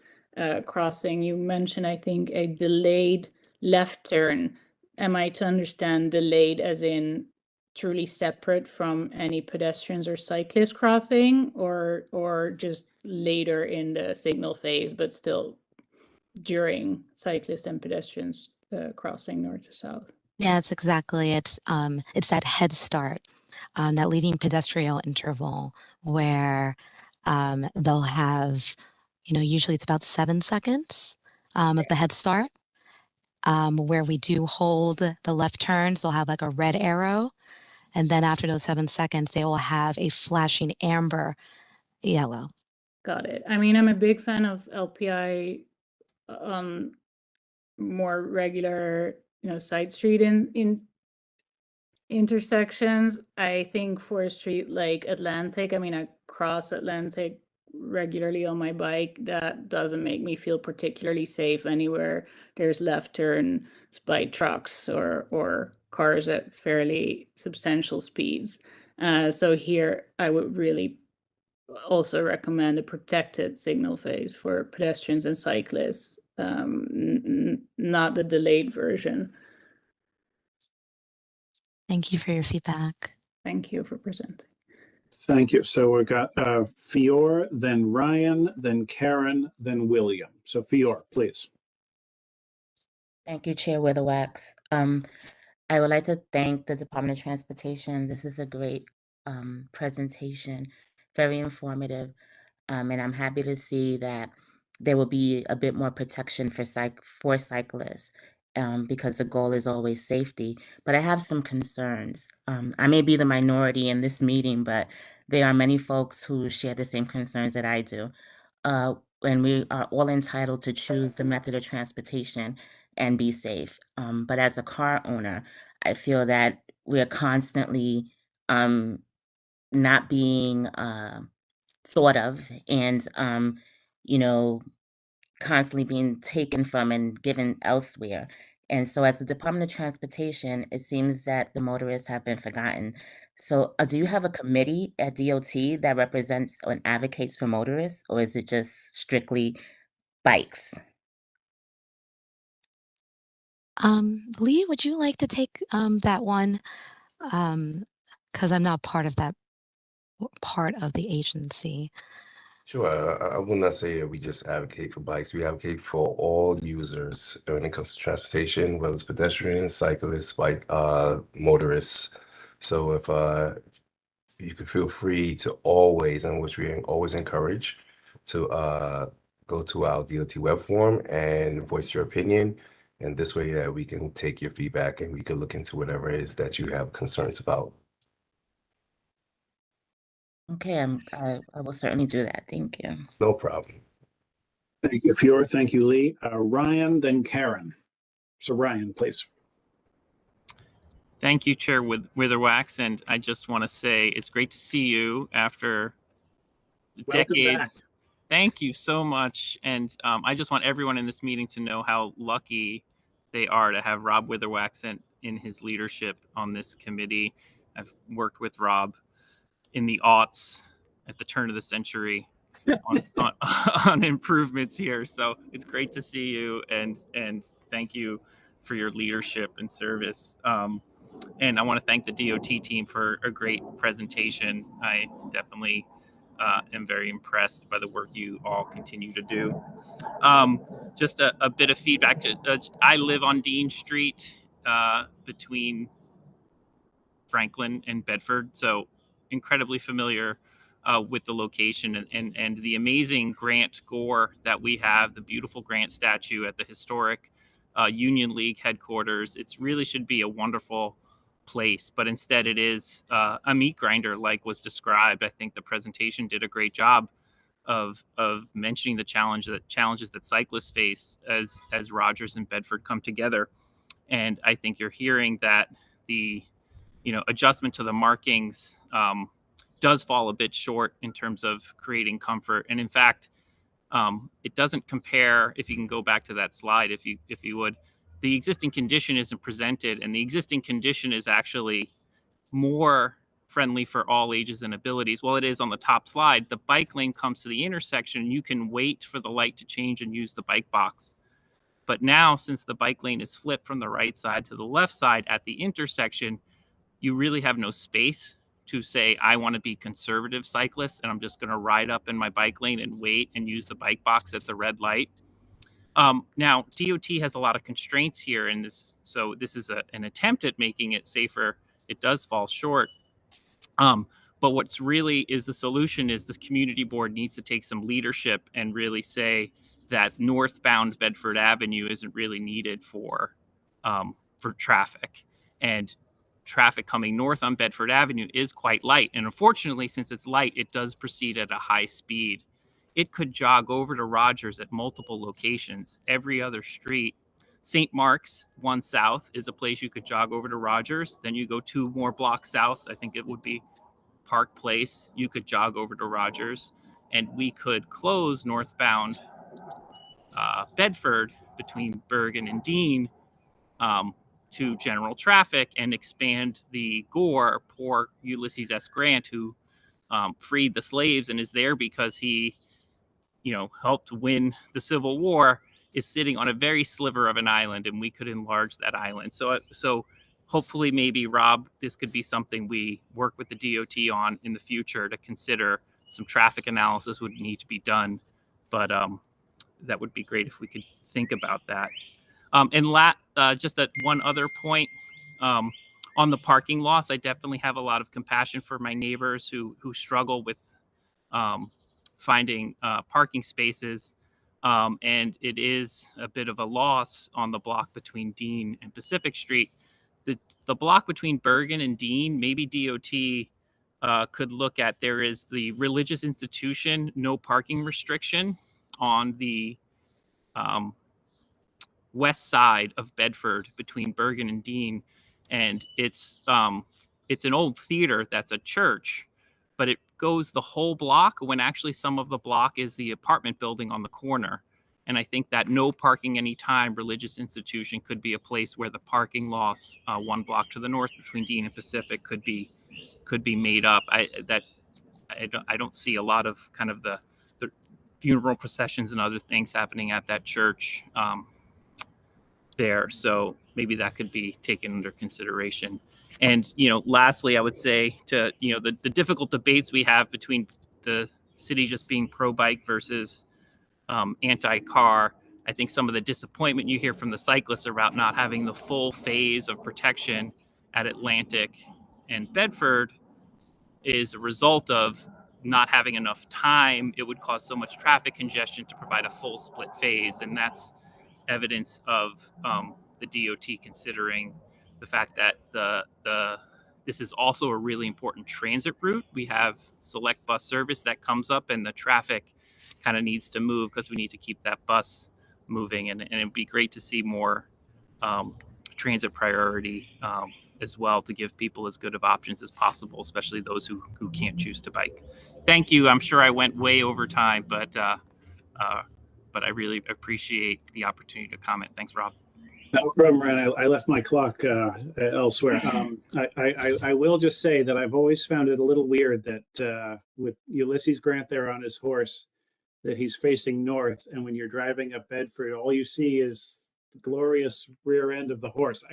crossing. You mentioned, I think, a delayed left turn. Am I to understand delayed as in truly separate from any pedestrians or cyclist crossing, or just later in the signal phase, but still during cyclists and pedestrians crossing north to south. Yeah, it's exactly. It's that head start, that leading pedestrian interval where they'll have, usually it's about 7 seconds of the head start, where we do hold the left turns. They'll have like a red arrow, and then after those 7 seconds, they will have a flashing amber yellow. Got it. I mean, I'm a big fan of LPI on more regular, side street in intersections. I think for a street like Atlantic, I mean, I cross Atlantic regularly on my bike. That doesn't make me feel particularly safe anywhere there's left turns by trucks or cars at fairly substantial speeds. So here I would really also recommend a protected signal phase for pedestrians and cyclists, not the delayed version. Thank you for your feedback. Thank you for presenting. Thank you. So we've got Fior, then Ryan, then Karen, then William. So Fior, please. Thank you, Chair Witherwax. I would like to thank the Department of Transportation. This is a great presentation, very informative, and I'm happy to see that there will be a bit more protection for cyclists, because the goal is always safety. But I have some concerns. I may be the minority in this meeting, but there are many folks who share the same concerns that I do. And we are all entitled to choose the method of transportation and be safe. But as a car owner, I feel that we're constantly not being thought of and, constantly being taken from and given elsewhere. And so as the Department of Transportation, it seems that the motorists have been forgotten. So do you have a committee at DOT that represents and advocates for motorists, or is it just strictly bikes? Lee, would you like to take that one? Because I'm not part of that part of the agency. Sure. I will not say that we just advocate for bikes. We advocate for all users when it comes to transportation, whether it's pedestrians, cyclists, bike, motorists. So if you can feel free to always, and which we always encourage, to go to our DOT web form and voice your opinion. And this way that we can take your feedback and we can look into whatever it is that you have concerns about. Okay, I will certainly do that. Thank you. No problem. Thank you, Fior. Thank you, Lee. Ryan, then Karen. So Ryan, please. Thank you, Chair Witherwax. And I just want to say it's great to see you after Welcome decades. back. Thank you so much. And I just want everyone in this meeting to know how lucky they are to have Rob Witherwax in his leadership on this committee. I've worked with Rob in the aughts at the turn of the century on improvements here. So it's great to see you and thank you for your leadership and service. And I want to thank the DOT team for a great presentation. I definitely am very impressed by the work you all continue to do. Just a bit of feedback. I live on Dean Street between Franklin and Bedford, so incredibly familiar with the location and the amazing Grant Gore that we have, the beautiful Grant statue at the historic Union League headquarters. It really should be a wonderful place, but instead it is a meat grinder like was described. I think the presentation did a great job of mentioning the challenges that cyclists face as Rogers and Bedford come together. And I think you're hearing that the adjustment to the markings does fall a bit short in terms of creating comfort. And in fact, it doesn't compare. If you can go back to that slide, if you would, the existing condition isn't presented, and the existing condition is actually more friendly for all ages and abilities. Well, it is on the top slide. The bike lane comes to the intersection. You can wait for the light to change and use the bike box. But now, since the bike lane is flipped from the right side to the left side at the intersection, you really have no space to say, I want to be conservative cyclist and I'm just going to ride up in my bike lane and wait and use the bike box at the red light. Now, DOT has a lot of constraints here in this, so this is an attempt at making it safer. It does fall short. But what's really is the solution is the community board needs to take some leadership and really say that northbound Bedford Avenue isn't really needed for traffic. And traffic coming north on Bedford Avenue is quite light. And unfortunately, since it's light, it does proceed at a high speed. It could jog over to Rogers at multiple locations. Every other street, St. Mark's, one south, is a place you could jog over to Rogers. Then you go 2 more blocks south. I think it would be Park Place. You could jog over to Rogers, and we could close northbound Bedford between Bergen and Dean to general traffic and expand the Gore, poor Ulysses S. Grant, who freed the slaves and is there because he, helped win the Civil War, is sitting on a very sliver of an island, and we could enlarge that island. So hopefully, maybe, Rob, this could be something we work with the DOT on in the future to consider. Some traffic analysis would need to be done, but that would be great if we could think about that. And just at one other point, on the parking loss, I definitely have a lot of compassion for my neighbors who struggle with finding parking spaces. And it is a bit of a loss on the block between Dean and Pacific Street. The block between Bergen and Dean, maybe DOT could look at, there is the religious institution no parking restriction on the west side of Bedford between Bergen and Dean. And it's an old theater that's a church, but it goes the whole block when actually some of the block is the apartment building on the corner. And I think that no parking anytime religious institution could be a place where the parking loss 1 block to the north between Dean and Pacific could be made up. I don't see a lot of kind of the funeral processions and other things happening at that church there. So maybe that could be taken under consideration. And, lastly, I would say to, the difficult debates we have between the city just being pro-bike versus anti-car. I think some of the disappointment you hear from the cyclists about not having the full phase of protection at Atlantic and Bedford is a result of not having enough time. It would cause so much traffic congestion to provide a full split phase. And that's evidence of the DOT considering the fact that this is also a really important transit route. We have select bus service that comes up, and the traffic kind of needs to move because we need to keep that bus moving. And it'd be great to see more transit priority as well, to give people as good of options as possible, especially those who can't choose to bike. Thank you. I'm sure I went way over time, but I really appreciate the opportunity to comment. Thanks, Rob. No problem, Ryan. I left my clock elsewhere. I will just say that I've always found it a little weird that with Ulysses Grant there on his horse, that he's facing north, and when you're driving up Bedford, all you see is the glorious rear end of the horse.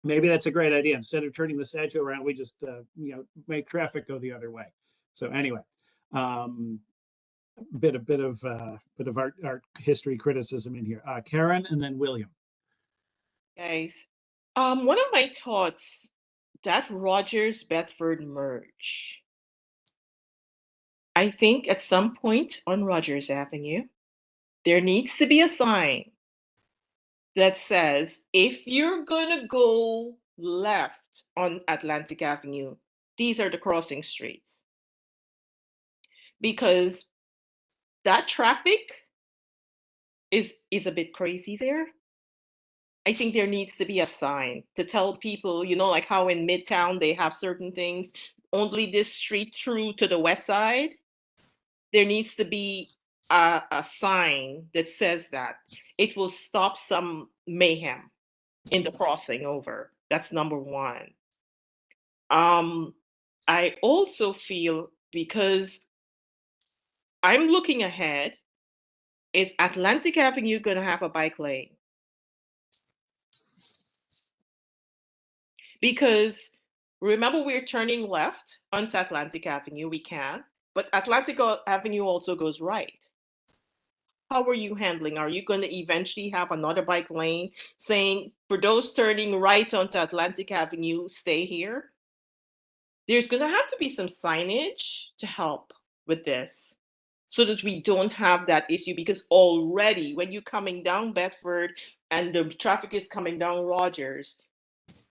Maybe that's a great idea. Instead of turning the statue around, we just make traffic go the other way. So anyway, bit of art history criticism in here. Karen, and then William. Guys, one of my thoughts, that Rogers Bedford merge. I think at some point on Rogers Avenue, there needs to be a sign that says, if you're gonna go left on Atlantic Avenue, these are the crossing streets. Because that traffic is a bit crazy there. I think there needs to be a sign to tell people, like how in Midtown they have certain things, only this street through to the west side. There needs to be a sign that says that. It will stop some mayhem in the crossing over. That's number one. I also feel, because I'm looking ahead, is Atlantic Avenue going to have a bike lane? Because remember, we're turning left onto Atlantic Avenue. We can, but Atlantic Avenue also goes right. How are you handling? Are you going to eventually have another bike lane saying, for those turning right onto Atlantic Avenue, stay here? There's going to have to be some signage to help with this so that we don't have that issue, because already when you're coming down Bedford and the traffic is coming down Rogers,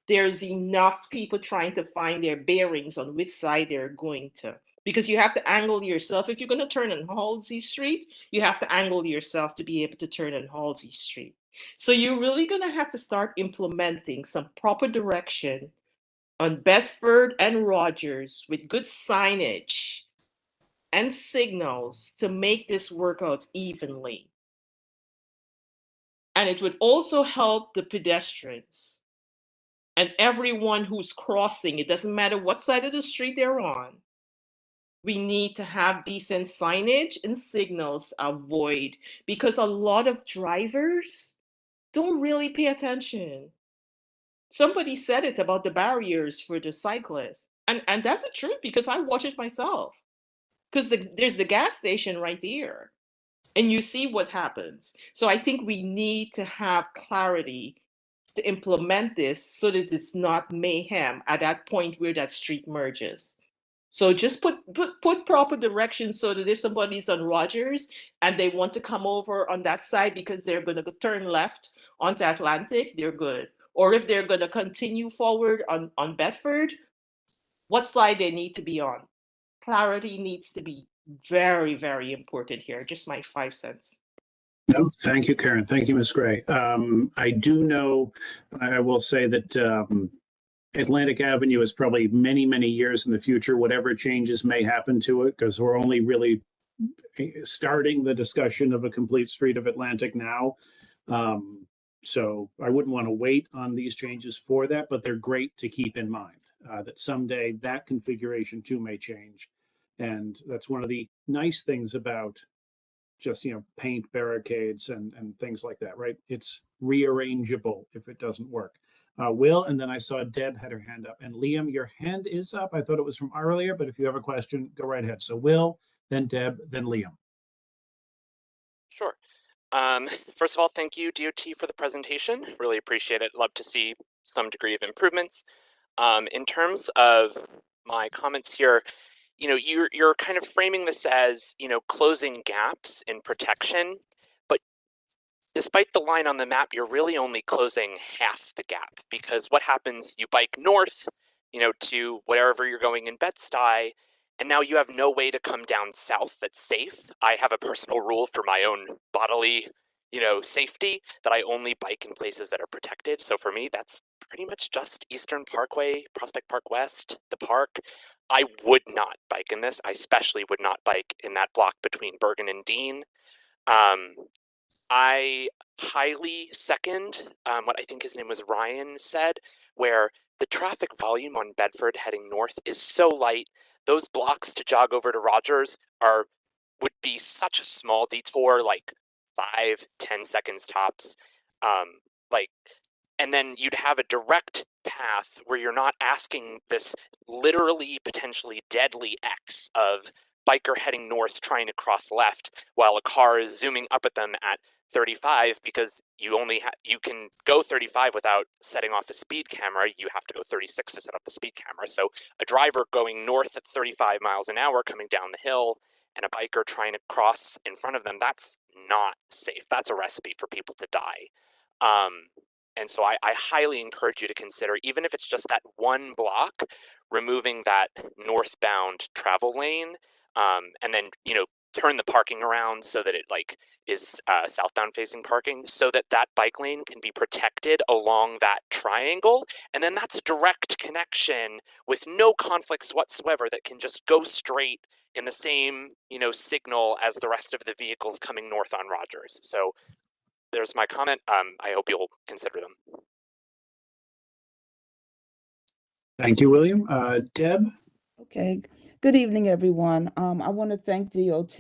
there's enough people trying to find their bearings on which side they're going to. Because you have to angle yourself. If you're going to turn on Halsey Street, you have to angle yourself to be able to turn on Halsey Street. So you're really going to have to start implementing some proper direction on Bedford and Rogers with good signage and signals to make this work out evenly. And it would also help the pedestrians and everyone who's crossing. It doesn't matter what side of the street they're on. We need to have decent signage and signals to avoid, because a lot of drivers don't really pay attention. Somebody said it about the barriers for the cyclists. And that's the truth, because I watch it myself. Because there's the gas station right there. And you see what happens. So I think we need to have clarity to implement this so that it's not mayhem at that point where that street merges. So just put proper direction so that if somebody's on Rogers and they want to come over on that side because they're going to turn left onto Atlantic, they're good. Or if they're going to continue forward on Bedford, what side they need to be on. Clarity needs to be very, very important here. Just my 5 cents. No, thank you, Karen. Thank you, Ms. Gray. I do know, I will say that Atlantic Avenue is probably many, many years in the future, whatever changes may happen to it, because we're only really starting the discussion of a complete street of Atlantic now. So I wouldn't want to wait on these changes for that, but they're great to keep in mind that someday that configuration too may change. And that's one of the nice things about just, paint barricades and things like that, right? It's rearrangeable if it doesn't work. Will, and then I saw Deb had her hand up. And Liam, your hand is up. I thought it was from earlier, but if you have a question, go right ahead. So Will, then Deb, then Liam. Sure. First of all, thank you, DOT, for the presentation. Really appreciate it. Love to see some degree of improvements. In terms of my comments here, you're kind of framing this as, closing gaps in protection, but despite the line on the map, you're really only closing half the gap, because what happens, you bike north, to wherever you're going in Bed-Stuy, and now you have no way to come down south that's safe. I have a personal rule for my own bodily, safety, that I only bike in places that are protected. So for me, that's pretty much just Eastern Parkway, Prospect Park West, the park. I would not bike in this. I especially would not bike in that block between Bergen and Dean. I highly second what I think his name was Ryan said, where the traffic volume on Bedford heading north is so light. Those blocks to jog over to Rogers would be such a small detour, like 5-10 seconds tops. And then you'd have a direct path where you're not asking this literally potentially deadly X of biker heading north trying to cross left while a car is zooming up at them at 35, because you can go 35 without setting off a speed camera. You have to go 36 to set off the speed camera. So a driver going north at 35 miles an hour coming down the hill and a biker trying to cross in front of them, that's not safe. That's a recipe for people to die. And so I highly encourage you to consider, even if it's just that one block, removing that northbound travel lane, and then, turn the parking around so that it is southbound facing parking, so that that bike lane can be protected along that triangle. And then that's a direct connection with no conflicts whatsoever that can just go straight in the same, signal as the rest of the vehicles coming north on Rogers. So there's my comment. I hope you'll consider them. Thank you, William. Deb? Okay. Good evening, everyone. I want to thank DOT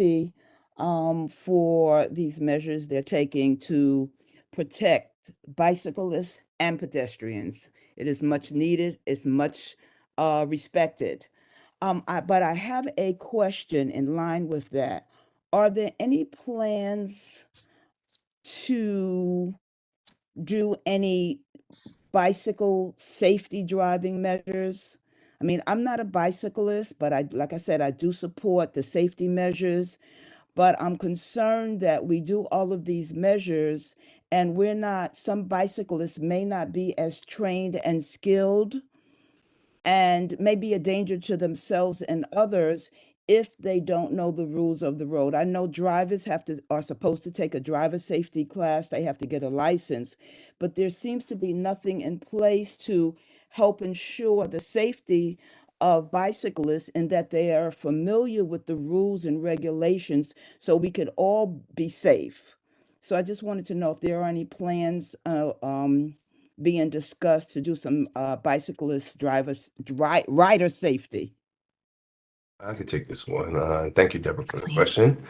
for these measures they're taking to protect bicyclists and pedestrians. It is much needed. It's much respected. But I have a question in line with that. are there any plans to do any bicycle safety driving measures? I mean, I'm not a bicyclist, but like I said, I do support the safety measures, but I'm concerned that we do all of these measures and some bicyclists may not be as trained and skilled and may be a danger to themselves and others if they don't know the rules of the road. I know drivers are supposed to take a driver safety class, they have to get a license, but there seems to be nothing in place to help ensure the safety of bicyclists and that they are familiar with the rules and regulations so we could all be safe. So I just wanted to know if there are any plans being discussed to do some rider safety. I could take this one. Thank you, Deborah, for the question.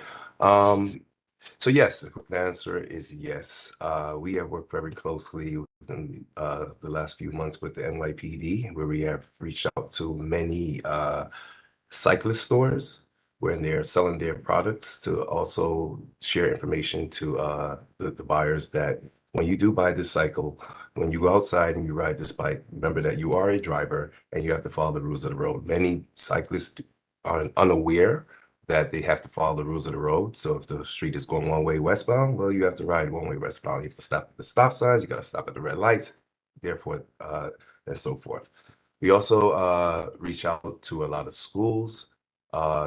So yes, the answer is yes. We have worked very closely within the last few months with the NYPD, where we have reached out to many cyclist stores where they're selling their products to also share information to the buyers that when you do buy this cycle, when you go outside and you ride this bike, remember that you are a driver and you have to follow the rules of the road. Many cyclists are unaware that they have to follow the rules of the road. So if the street is going one way westbound, well, you have to ride one way westbound. You have to stop at the stop signs, you got to stop at the red lights, therefore, and so forth. We also reach out to a lot of schools,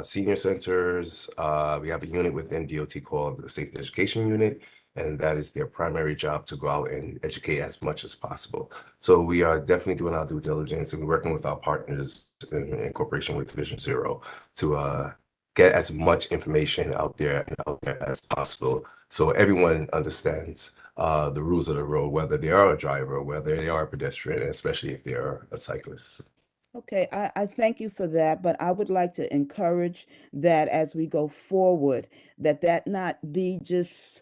senior centers. We have a unit within DOT called the Safety Education Unit, and that is their primary job to go out and educate as much as possible. So we are definitely doing our due diligence and working with our partners in cooperation with Division Zero to get as much information out there as possible so everyone understands the rules of the road, whether they are a driver, whether they are a pedestrian, especially if they are a cyclist. Okay, I thank you for that, but I would like to encourage that as we go forward, that not be just,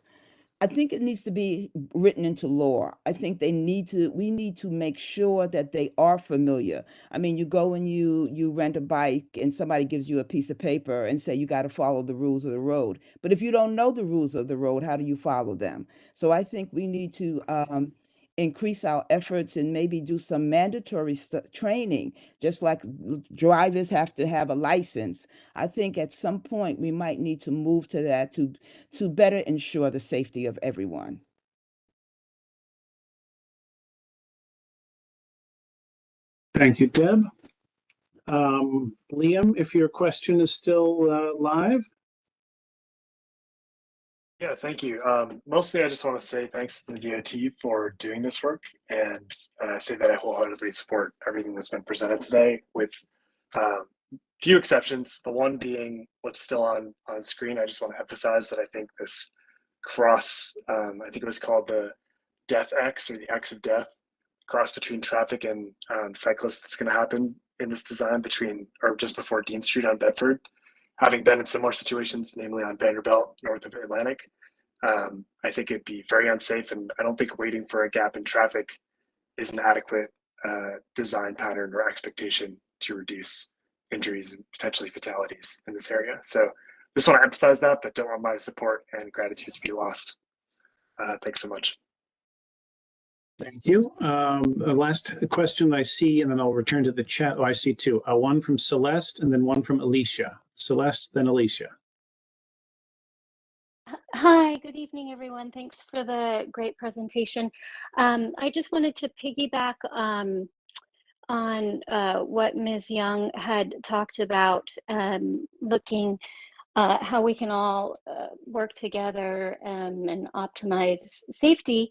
I think it needs to be written into law. I think we need to make sure that they are familiar. I mean, you go and you rent a bike and somebody gives you a piece of paper and say you got to follow the rules of the road. But if you don't know the rules of the road, how do you follow them? So I think we need to increase our efforts and maybe do some mandatory training, just like drivers have to have a license. I think at some point we might need to move to that to better ensure the safety of everyone. Thank you, Deb. Liam, if your question is still live. Yeah, thank you. Mostly I just want to say thanks to the DOT for doing this work and say that I wholeheartedly support everything that's been presented today with few exceptions. The one being what's still on screen. I just want to emphasize that I think this cross, I think it was called the Death X or the X of Death, cross between traffic and cyclists that's going to happen in this design between or just before Dean Street on Bedford. Having been in similar situations, namely on Vanderbilt, north of Atlantic, I think it'd be very unsafe, and I don't think waiting for a gap in traffic is an adequate design pattern or expectation to reduce injuries and potentially fatalities in this area. So just want to emphasize that, but don't want my support and gratitude to be lost. Thanks so much. Thank you. The last question I see, and then I'll return to the chat. Oh, I see two. One from Celeste and then one from Alicia. Celeste, then Alicia. Hi, good evening, everyone. Thanks for the great presentation. I just wanted to piggyback on what Ms. Young had talked about, looking how we can all work together and optimize safety.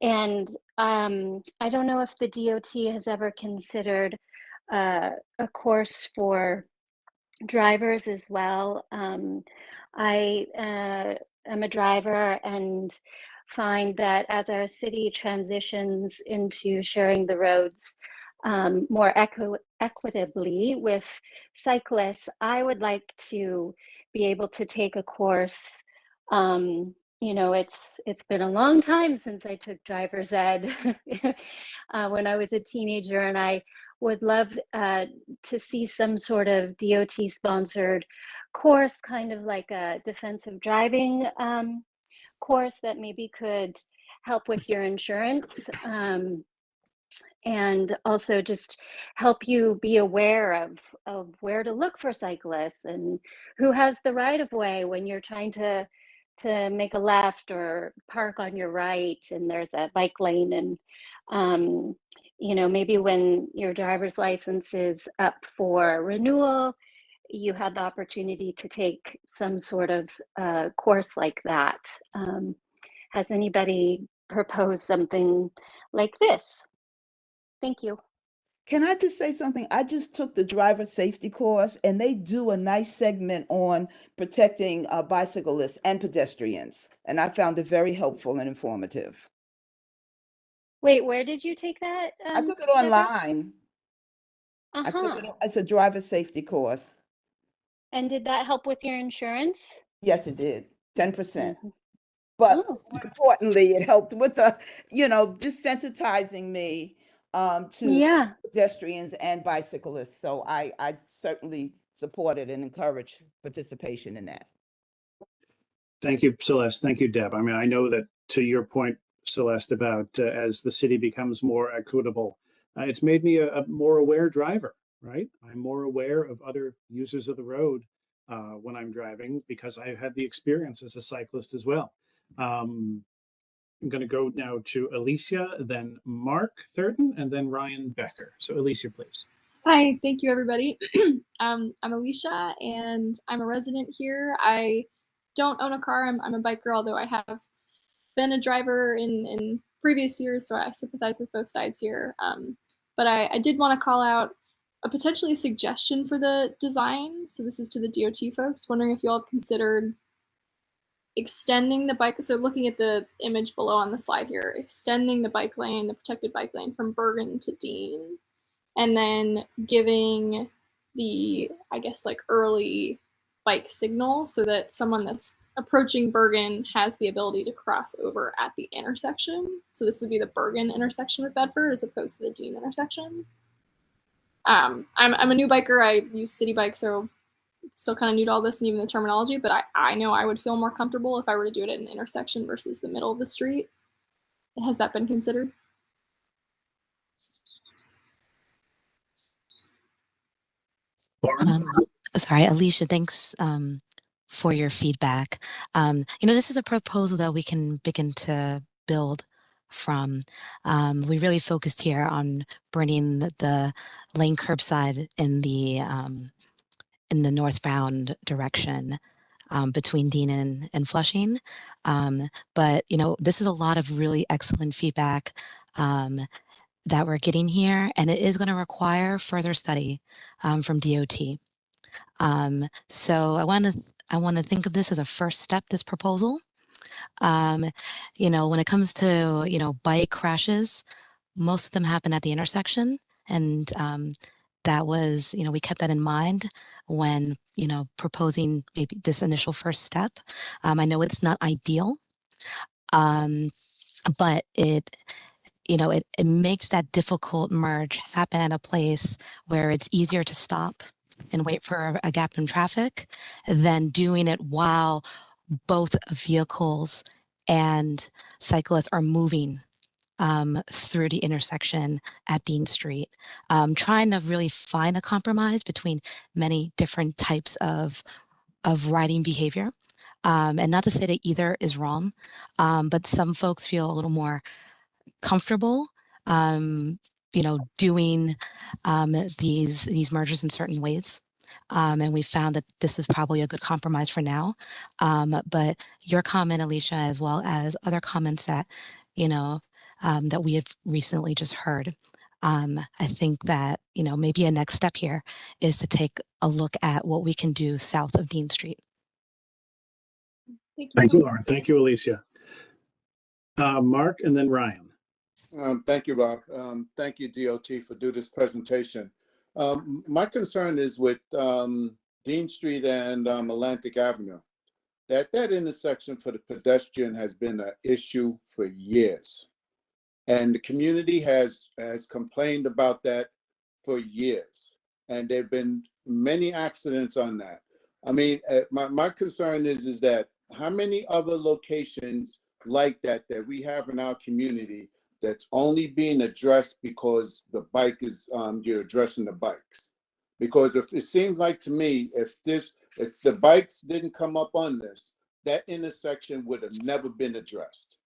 And I don't know if the DOT has ever considered a course for drivers as well. I am a driver and find that as our city transitions into sharing the roads more equitably with cyclists, I would like to be able to take a course. You know, it's been a long time since I took driver's ed when I was a teenager, and I would love to see some sort of DOT sponsored course, kind of like a defensive driving course that maybe could help with your insurance. And also just help you be aware of where to look for cyclists and who has the right of way when you're trying to make a left or park on your right and there's a bike lane. And you know, maybe when your driver's license is up for renewal, you had the opportunity to take some sort of course like that. Has anybody proposed something like this? Thank you. Can I just say something? I just took the driver safety course, and they do a nice segment on protecting bicyclists and pedestrians, and I found it very helpful and informative. Wait, where did you take that? I took it Deborah? online. I took it. It's a driver safety course. And did that help with your insurance? Yes, it did. 10%. Mhm. But Oh, more importantly, it helped with the, just sensitizing me to yeah. pedestrians and bicyclists. So I certainly supported and encourage participation in that. Thank you, Celeste. Thank you, Deb. I mean, I know that to your point, Celeste, about as the city becomes more equitable, it's made me a more aware driver, right? I'm more aware of other users of the road when I'm driving because I had the experience as a cyclist as well. I'm going to go now to Alicia, then Mark Thurton, and then Ryan Becker. So Alicia, please. Hi, thank you, everybody. I'm Alicia, and I'm a resident here. I don't own a car. I'm a biker, although I have been a driver in previous years, so I sympathize with both sides here. But I did want to call out a potentially suggestion for the design. So this is to the DOT folks, wondering if you all have considered extending the bike. So looking at the image below on the slide here, extending the bike lane, the protected bike lane from Bergen to Dean, and then giving the, I guess, like early bike signal so that someone that's approaching Bergen has the ability to cross over at the intersection. So this would be the Bergen intersection with Bedford as opposed to the Dean intersection. I'm a new biker. I use city bike, so still kind of new to all this and even the terminology, but I know I would feel more comfortable if I were to do it at an intersection versus the middle of the street. Has that been considered? Sorry, Alicia, thanks for your feedback. This is a proposal that we can begin to build from. We really focused here on bringing the lane curbside in the northbound direction between Dean and Flushing. But, this is a lot of really excellent feedback that we're getting here, and it is going to require further study from DOT. So I want to think of this as a first step, this proposal. When it comes to, bike crashes, most of them happen at the intersection. And that was, we kept that in mind when, proposing maybe this initial first step. I know it's not ideal, but it makes that difficult merge happen at a place where it's easier to stop and wait for a gap in traffic than doing it while both vehicles and cyclists are moving through the intersection at Dean Street. Trying to really find a compromise between many different types of riding behavior. And not to say that either is wrong, but some folks feel a little more comfortable doing these mergers in certain ways. And we found that this is probably a good compromise for now. But your comment, Alicia, as well as other comments that, that we have recently just heard, I think that, maybe a next step here is to take a look at what we can do south of Dean Street. Thank you, Lauren. Thank you, Alicia. Mark and then Ryan. Thank you, Rob. Thank you, DOT, for doing this presentation. My concern is with Dean Street and Atlantic Avenue. That intersection for the pedestrian has been an issue for years. And the community has complained about that for years, and there've been many accidents on that. I mean, my concern is that how many other locations like that we have in our community that's only being addressed because the bike is you're addressing the bikes. Because if it seems like to me, if the bikes didn't come up on this, that intersection would have never been addressed.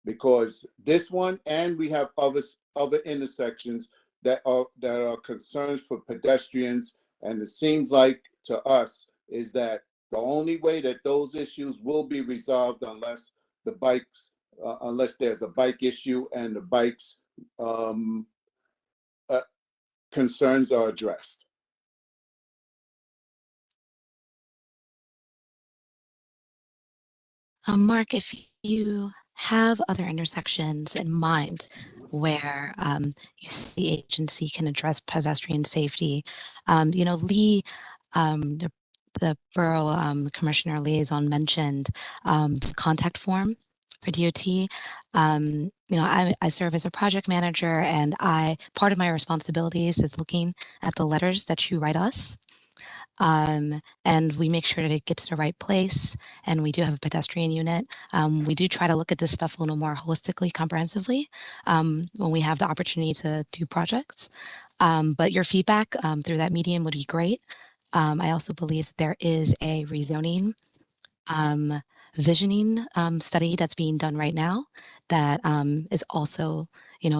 Because this one, and we have other intersections that are concerns for pedestrians, and it seems like to us is that the only way that those issues will be resolved unless the bikes, unless there's a bike issue and the bikes concerns are addressed. Mark, if you have other intersections in mind where you see the agency can address pedestrian safety, Lee, the borough commissioner liaison mentioned the contact form for DOT. I serve as a project manager, and part of my responsibilities is looking at the letters that you write us. And we make sure that it gets to the right place. And we do have a pedestrian unit. We do try to look at this stuff a little more holistically, comprehensively, when we have the opportunity to do projects. But your feedback through that medium would be great. I also believe that there is a rezoning visioning study that's being done right now that is also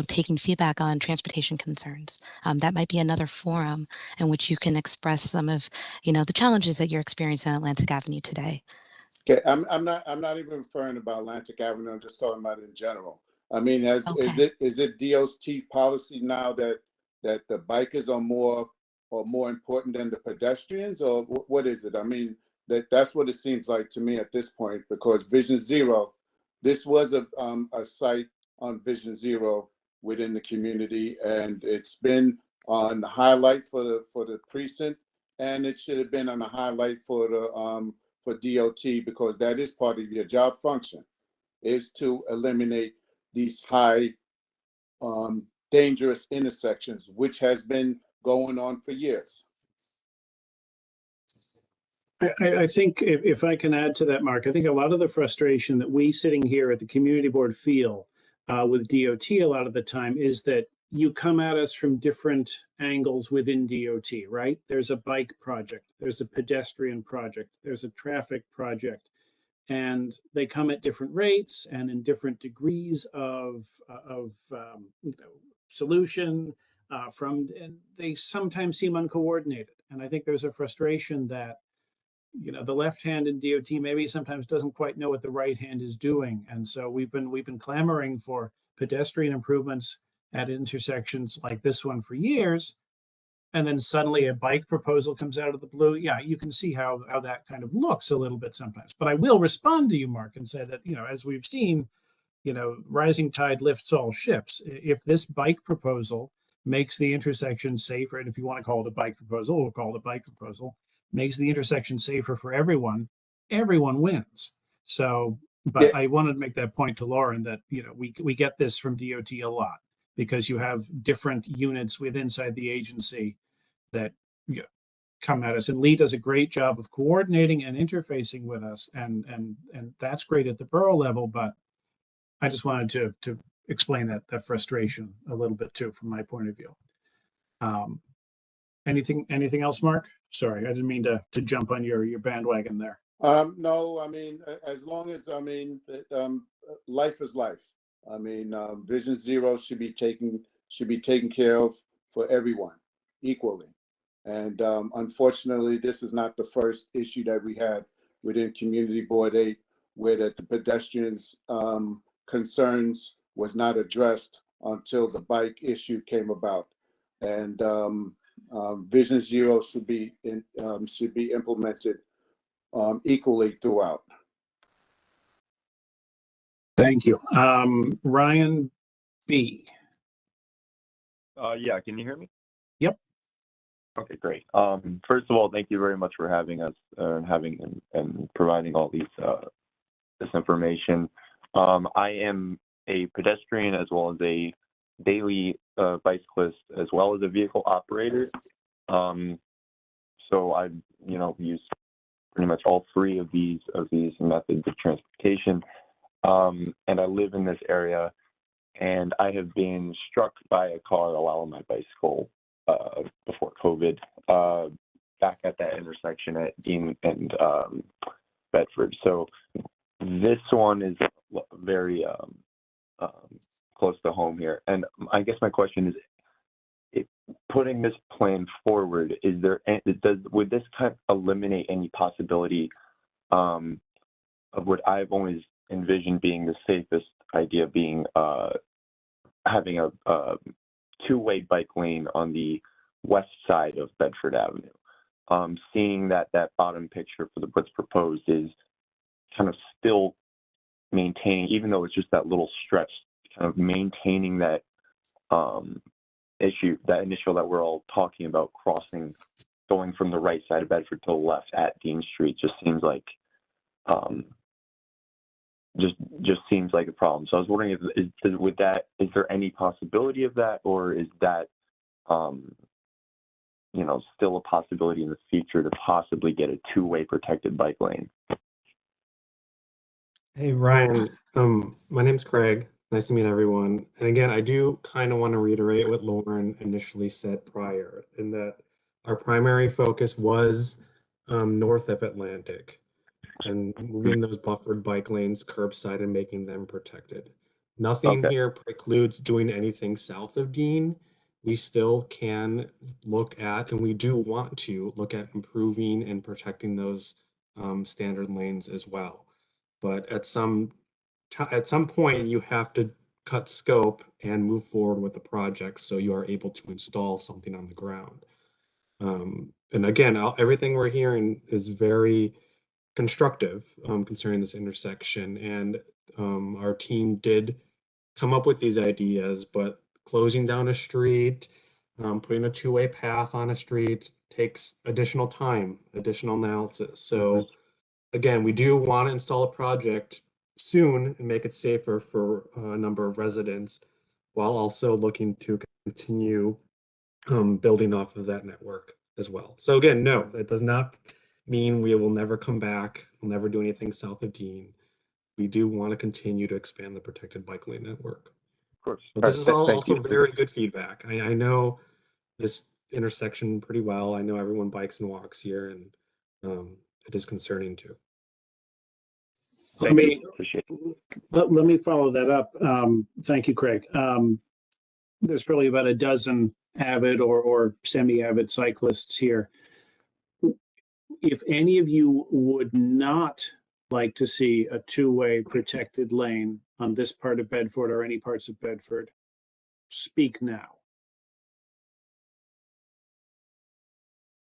taking feedback on transportation concerns. That might be another forum in which you can express some of the challenges that you're experiencing on Atlantic Avenue today. Okay, I'm not even referring about Atlantic Avenue. I'm just talking about in general. I mean, is it DOT policy now that the bikers are more important than the pedestrians, or what is it? I mean, that's what it seems like to me at this point, because Vision Zero, this was a site on Vision Zero within the community, and it's been on the highlight for the precinct, and it should have been on the highlight for the for DOT, because that is part of your job function, is to eliminate these high dangerous intersections, which has been going on for years. I think if I can add to that, Mark, I think a lot of the frustration that we sitting here at the community board feel with DOT a lot of the time is that you come at us from different angles within DOT, right? There's a bike project, there's a pedestrian project, there's a traffic project, and they come at different rates and in different degrees of solution and they sometimes seem uncoordinated. And I think there's a frustration that the left hand in DOT maybe sometimes doesn't quite know what the right hand is doing. And so we've been clamoring for pedestrian improvements at intersections like this one for years. And then suddenly a bike proposal comes out of the blue. Yeah, you can see how that kind of looks a little bit sometimes. But I will respond to you, Mark, and say that, as we've seen, rising tide lifts all ships. If this bike proposal makes the intersection safer, and if you want to call it a bike proposal, we'll call it a bike proposal, makes the intersection safer for everyone wins. So, but I wanted to make that point to Lauren that, we get this from DOT a lot because you have different units inside the agency that come at us. And Lee does a great job of coordinating and interfacing with us. And that's great at the borough level, but I just wanted to explain that frustration a little bit too, from my point of view. Anything else, Mark? Sorry, I didn't mean to jump on your bandwagon there. No, I mean, as long as, life is life. I mean, Vision Zero should be taken care of for everyone equally. And unfortunately, this is not the first issue that we had within Community Board 8, where the pedestrians' concerns was not addressed until the bike issue came about. And Vision Zero should be implemented equally throughout. Thank you. Ryan B. Yeah, can you hear me? Yep. Okay, great. First of all, thank you very much for having us and providing all these this information. I am a pedestrian as well as a daily bicyclist as well as a vehicle operator. So I've used pretty much all three of these methods of transportation, and I live in this area. And I have been struck by a car while on my bicycle before COVID, back at that intersection at Dean and Bedford. So this one is very close to home here. And I guess my question is, putting this plan forward, would this kind of eliminate any possibility of what I've always envisioned being the safest idea, being having a two-way bike lane on the west side of Bedford Avenue? Seeing that bottom picture for what's proposed is kind of still maintaining, even though it's just that little stretch, kind of maintaining that initial that we're all talking about, crossing, going from the right side of Bedford to the left at Dean Street, just seems like just seems like a problem. So I was wondering, is there any possibility of that, or is that still a possibility in the future to possibly get a two-way protected bike lane? Hey Ryan, my name's Craig. Nice to meet everyone. And again, I do kind of want to reiterate what Lauren initially said prior, in that our primary focus was north of Atlantic and moving those buffered bike lanes curbside and making them protected. Nothing here precludes doing anything south of Dean. We still can look at, and we do want to look at, improving and protecting those standard lanes as well. But at some point, you have to cut scope and move forward with the project so you are able to install something on the ground. And again, everything we're hearing is very constructive concerning this intersection, and our team did come up with these ideas, but closing down a street, putting a two-way path on a street takes additional time, additional analysis. So again, we do want to install a project soon and make it safer for a number of residents, while also looking to continue building off of that network as well. So again, no, that does not mean we will never come back, we'll never do anything south of Dean. We do want to continue to expand the protected bike lane network. Of course. But this is also very good feedback. I know this intersection pretty well. I know everyone bikes and walks here, and it is concerning too. Let me follow that up. Thank you, Craig. There's probably about a dozen avid or semi-avid cyclists here. If any of you would not like to see a two-way protected lane on this part of Bedford or any parts of Bedford, speak now.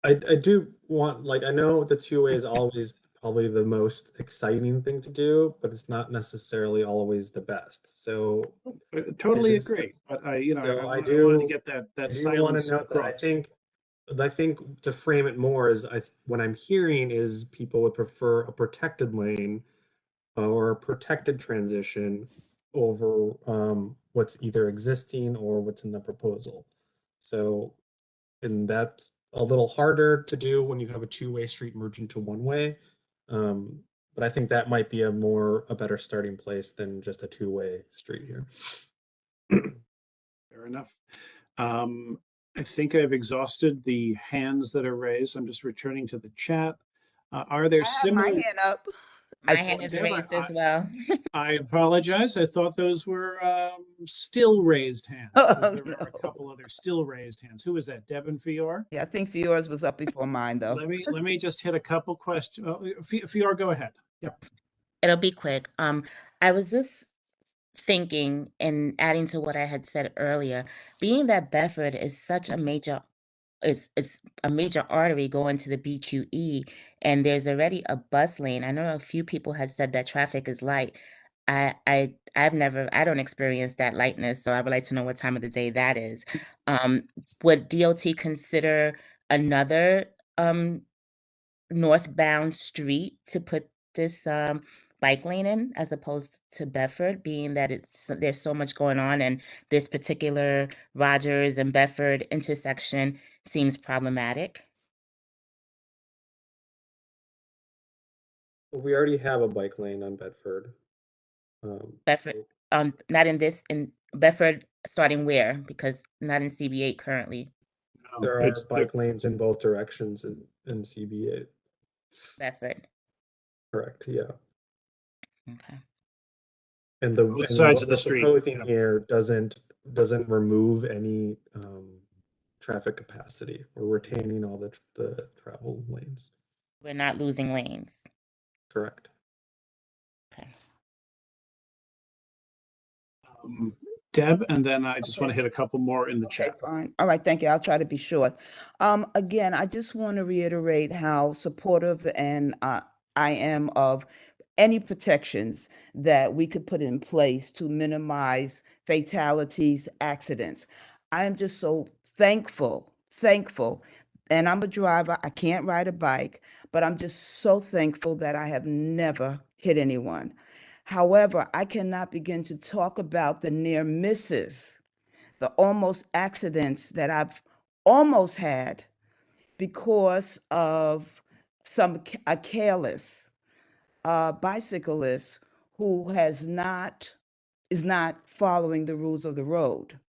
I do want, I know the two-way is always probably the most exciting thing to do, but it's not necessarily always the best. So totally agree. But I want to get that silence across. I think to frame it more is what I'm hearing is people would prefer a protected lane or a protected transition over what's either existing or what's in the proposal. So, and that's a little harder to do when you have a two-way street merge into one-way. But I think that might be a better starting place than just a two-way street here. Fair enough. I think I've exhausted the hands that are raised. I'm just returning to the chat. Are there similar? My hand up. My hand is raised as well. I apologize. I thought those were still raised hands, because there are a couple other still raised hands. Who is that? Deb and Fior? Yeah, I think Fior's was up before mine, though. Let me just hit a couple questions. Fior, go ahead. Yep. It'll be quick. I was just thinking and adding to what I had said earlier, being that Bedford is such a major it's a major artery going to the BQE, and there's already a bus lane. I know a few people had said that traffic is light. I don't experience that lightness, so I would like to know what time of the day that is. Would DOT consider another northbound street to put this bike laning as opposed to Bedford, being that there's so much going on, and this particular Rogers and Bedford intersection seems problematic? We already have a bike lane on Bedford. Bedford, not in Bedford, starting where? Because not in CB8 currently. There are bike lanes in both directions in CB8. Bedford. Correct, yeah. Okay. And Both sides of the what we're street. proposing here doesn't remove any traffic capacity. We're retaining all the travel lanes. We're not losing lanes. Correct. Okay. Deb, and then I just want to hit a couple more in the chat. Fine. All right, thank you. I'll try to be short. Again, I just want to reiterate how supportive and I am of any protections that we could put in place to minimize fatalities, accidents. I am just so thankful. And I'm a driver, I can't ride a bike, but I'm just so thankful that I have never hit anyone. However, I cannot begin to talk about the near misses, the almost accidents that I've almost had because of a careless bicyclist who is not following the rules of the road.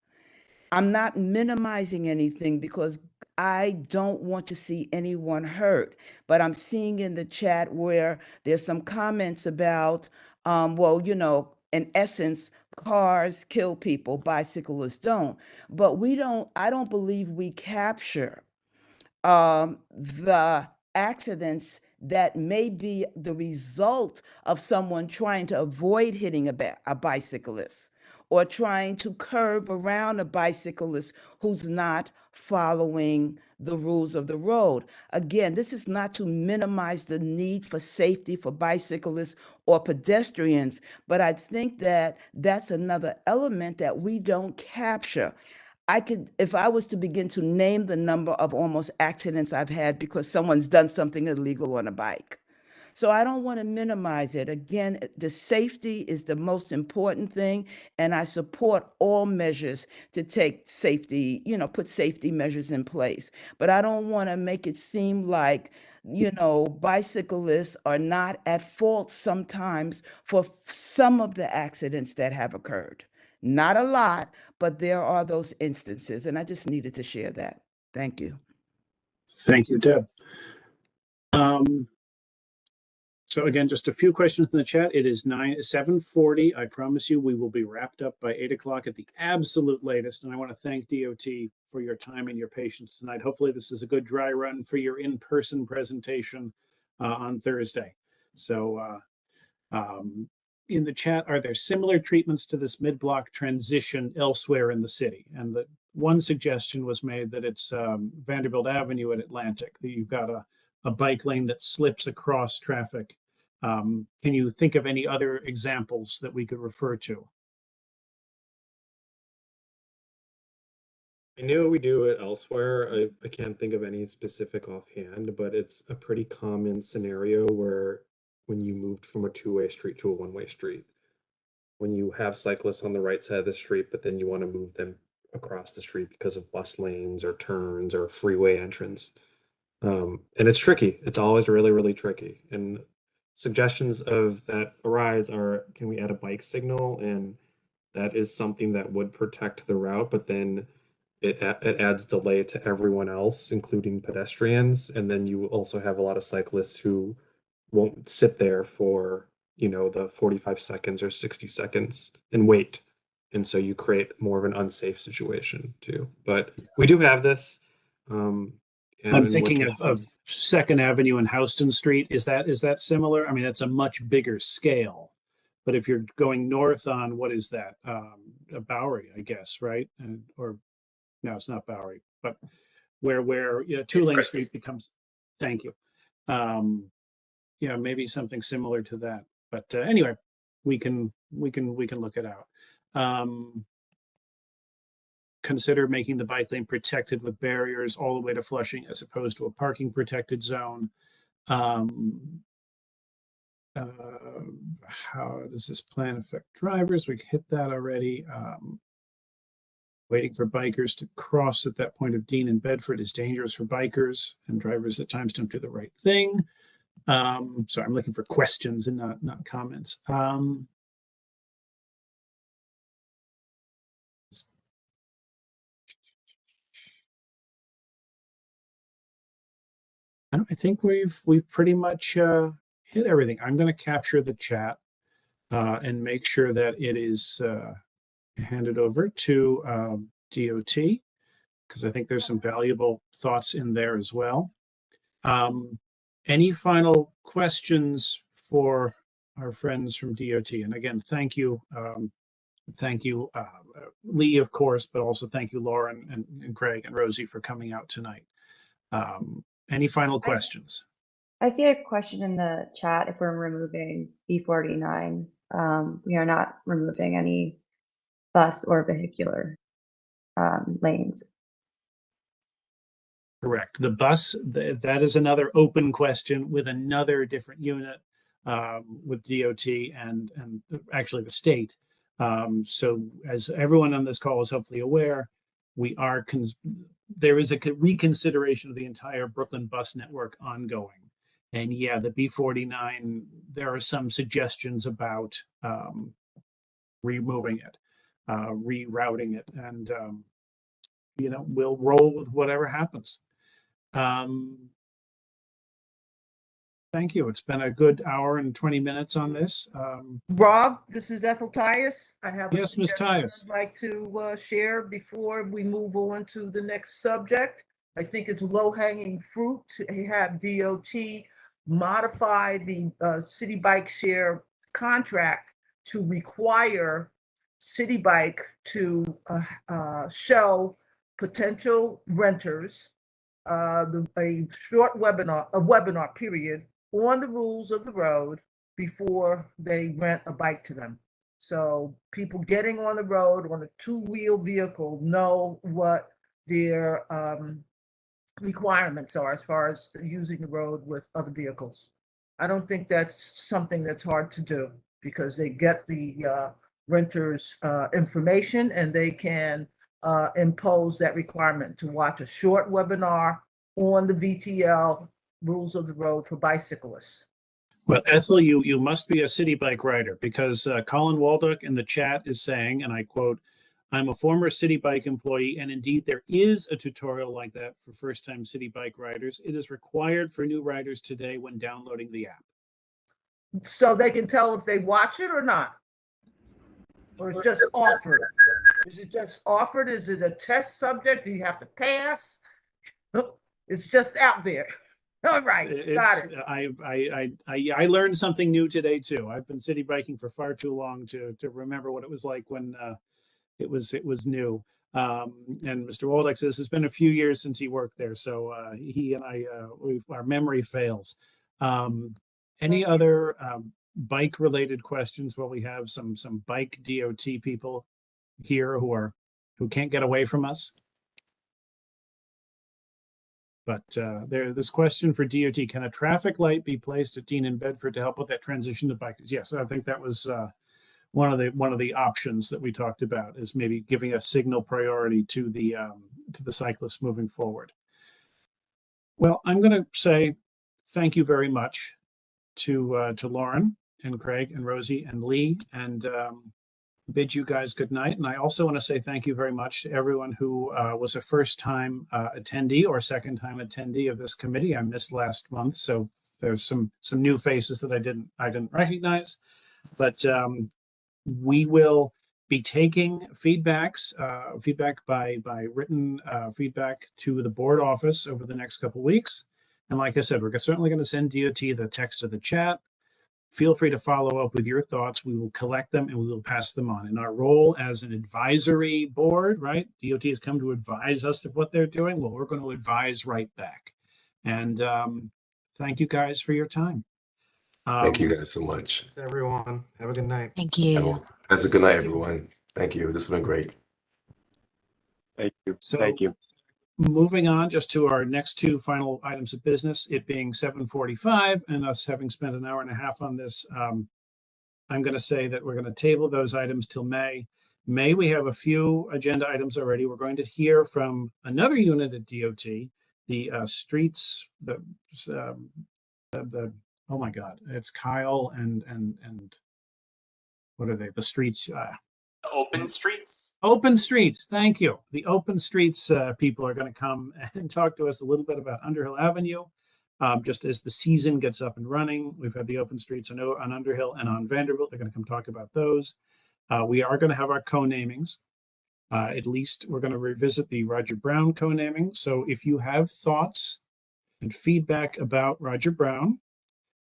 I'm not minimizing anything because I don't want to see anyone hurt, but I'm seeing in the chat where there's some comments about, well, in essence, cars kill people, bicyclists don't. But I don't believe we capture the accidents that may be the result of someone trying to avoid hitting a bicyclist or trying to curve around a bicyclist who's not following the rules of the road. Again, this is not to minimize the need for safety for bicyclists or pedestrians, but I think that that's another element that we don't capture. If I was to begin to name the number of almost accidents I've had because someone's done something illegal on a bike. So I don't want to minimize it. Again, the safety is the most important thing, and I support all measures to take safety, put safety measures in place. But I don't want to make it seem like, bicyclists are not at fault sometimes for some of the accidents that have occurred. Not a lot, but there are those instances, and I just needed to share that. Thank you. Thank you, Deb. So again, just a few questions in the chat. It is 7:40. I promise you we will be wrapped up by 8 o'clock at the absolute latest. And I want to thank DOT for your time and your patience tonight. Hopefully this is a good dry run for your in-person presentation on Thursday. So in the chat, are there similar treatments to this mid-block transition elsewhere in the city? And the one suggestion was made that it's Vanderbilt Avenue at Atlantic, that you've got a bike lane that slips across traffic. Can you think of any other examples that we could refer to? I know we do it elsewhere. I can't think of any specific offhand, but it's a pretty common scenario where when you moved from a two-way street to a one-way street, when you have cyclists on the right side of the street, but then you want to move them across the street because of bus lanes or turns or freeway entrance. And it's tricky. It's always really, really tricky. And suggestions of that arise are, can we add a bike signal? And that is something that would protect the route, but then it adds delay to everyone else, including pedestrians. And then you also have a lot of cyclists who won't sit there for, the 45 seconds or 60 seconds and wait. And so you create more of an unsafe situation too. But we do have this. I'm thinking of Second Avenue and Houston Street. Is that similar? I mean, that's a much bigger scale. But if you're going north on, what is that? Bowery, I guess, right? Or no, it's not Bowery, but where Two-Lane Street becomes. Thank you. Maybe something similar to that. But anyway, we can look it out. Consider making the bike lane protected with barriers all the way to Flushing as opposed to a parking protected zone. How does this plan affect drivers? We hit that already. Waiting for bikers to cross at that point of Dean and Bedford is dangerous for bikers, and drivers at times don't do the right thing. So I'm looking for questions and not comments. I think we've pretty much hit everything. I'm going to capture the chat and make sure that it is handed over to DOT, because I think there's some valuable thoughts in there as well. Any final questions for our friends from DOT? And again, thank you, Lee, of course, but also thank you, Lauren and Craig and Rosie for coming out tonight. Any final questions? I see a question in the chat if we're removing B49. We are not removing any bus or vehicular lanes. Correct. The bus, that is another open question with another different unit with DOT and actually the state. So as everyone on this call is hopefully aware, we are there is a reconsideration of the entire Brooklyn bus network ongoing. And yeah, the B49, there are some suggestions about removing it, rerouting it, and you know, we'll roll with whatever happens. Thank you. It's been a good hour and 20 minutes on this. Rob, this is Ethel Tyus. I have Yes, Ms. Tyus. I'd like to share before we move on to the next subject. I think it's low-hanging fruit to have DOT modify the City Bike Share contract to require City Bike to show potential renters a short webinar period on the rules of the road before they rent a bike to them. So people getting on the road on a two-wheel vehicle know what their requirements are as far as using the road with other vehicles. I don't think that's something that's hard to do because they get the renters' information and they can impose that requirement to watch a short webinar on the VTL rules of the road for bicyclists. Well, Ethel, you must be a city bike rider because Colin Waldock in the chat is saying, and I quote, "I'm a former city bike employee, and indeed there is a tutorial like that for first-time city bike riders. It is required for new riders today when downloading the app." So they can tell if they watch it or not? Or it's just offered? Is it just offered? Is it a test subject? Do you have to pass? It's just out there. All right, got it. I learned something new today too. I've been city biking for far too long to remember what it was like when it was new. And Mr. Waldeck says it's been a few years since he worked there, so he and I, our memory fails. Any other bike related questions? Well, we have some bike DOT people here who can't get away from us. But this question for DOT: can a traffic light be placed at Dean and Bedford to help with that transition to bikers? Yes, I think that was one of the options that we talked about, is maybe giving a signal priority to the cyclists moving forward. Well, I'm going to say thank you very much to Lauren and Craig and Rosie and Lee, and bid you guys good night. And I also want to say thank you very much to everyone who was a first-time attendee or second-time attendee of this committee. I missed last month, so there's some new faces that I didn't recognize. But we will be taking feedback by written feedback to the board office over the next couple of weeks. And like I said, we're certainly going to send DOT the text of the chat. Feel free to follow up with your thoughts. We will collect them and we will pass them on. In our role as an advisory board, right? DOT has come to advise us of what they're doing. Well, we're going to advise right back. And thank you guys for your time. Thank you guys so much. Thanks, everyone. Have a good night. Thank you. That's a good night, everyone. Thank you. This has been great. Thank you. So, Thank you. moving on just to our next two final items of business, it being 7:45 and us having spent an hour and a half on this, I'm going to say that we're going to table those items till May. May, we have a few agenda items already. We're going to hear from another unit at DOT, the streets, oh my God, it's Kyle and what are they? The streets. Open streets. Open Streets, thank you. The Open Streets people are going to come and talk to us a little bit about Underhill Avenue. Just as the season gets up and running, we've had the Open Streets on Underhill and on Vanderbilt. They're going to come talk about those. We are going to have our co-namings. At least we're going to revisit the Roger Brown co-naming. So if you have thoughts and feedback about Roger Brown,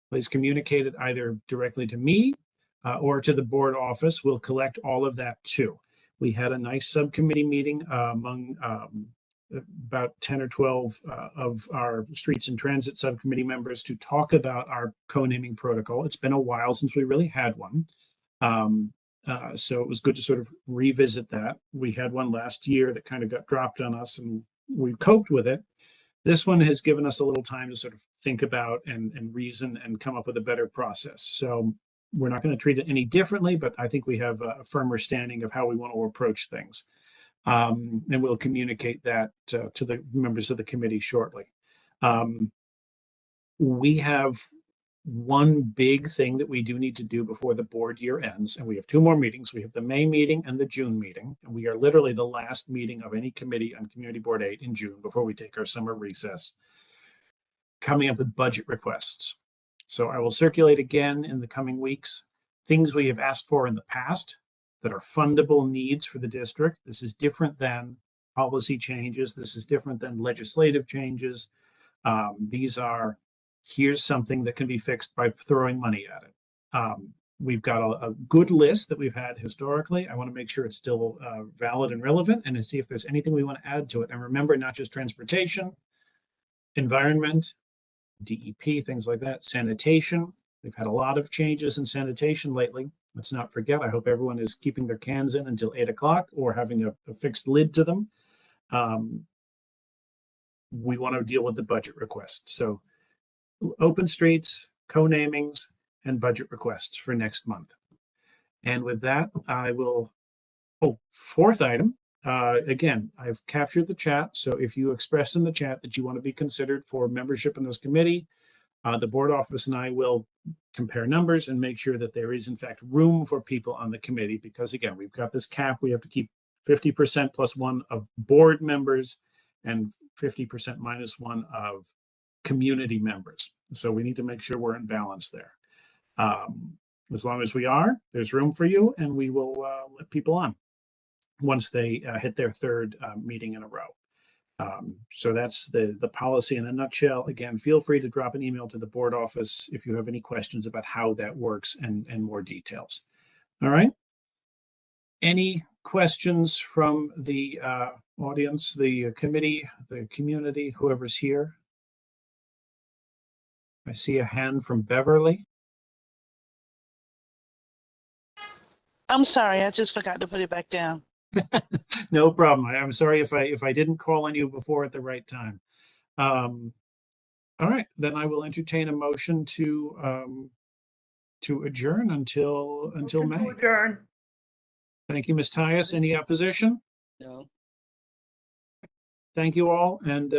please communicate it either directly to me or to the board office. We'll collect all of that too. We had a nice subcommittee meeting among about 10 or 12 of our streets and transit subcommittee members to talk about our co-naming protocol. It's been a while since we really had one. So it was good to sort of revisit that. We had one last year that kind of got dropped on us and we coped with it. This one has given us a little time to sort of think about and reason and come up with a better process. So we're not going to treat it any differently, but I think we have a firmer standing of how we want to approach things. And we'll communicate that to the members of the committee shortly. We have one big thing that we do need to do before the board year ends, and we have two more meetings. We have the May meeting and the June meeting, and we are literally the last meeting of any committee on Community Board 8 in June before we take our summer recess, coming up with budget requests. So I will circulate again in the coming weeks things we have asked for in the past that are fundable needs for the district. This is different than policy changes. This is different than legislative changes. These are, here's something that can be fixed by throwing money at it. We've got a good list that we've had historically. I want to make sure it's still valid and relevant and to see if there's anything we want to add to it. And remember, not just transportation, environment, DEP, things like that, sanitation. We've had a lot of changes in sanitation lately. Let's not forget, I hope everyone is keeping their cans in until 8 o'clock or having a fixed lid to them. We want to deal with the budget request. So open streets, co-namings, and budget requests for next month. And with that, I will, fourth item. Again, I've captured the chat. So if you expressed in the chat that you want to be considered for membership in this committee, the board office and I will compare numbers and make sure that there is in fact room for people on the committee, because again, we've got this cap. We have to keep 50% plus one of board members and 50% minus one of community members. So we need to make sure we're in balance there. As long as we are, there's room for you, and we will let people on once they hit their third meeting in a row. So that's the policy in a nutshell. Again, feel free to drop an email to the board office if you have any questions about how that works and more details. All right. Any questions from the audience, the committee, the community, whoever's here? I see a hand from Beverly. I'm sorry, I just forgot to put it back down. No problem. I'm sorry if I didn't call on you before at the right time. All right, then I will entertain a motion to adjourn until May. To adjourn. Thank you, Ms. Tyus. Any opposition? No. Thank you all, and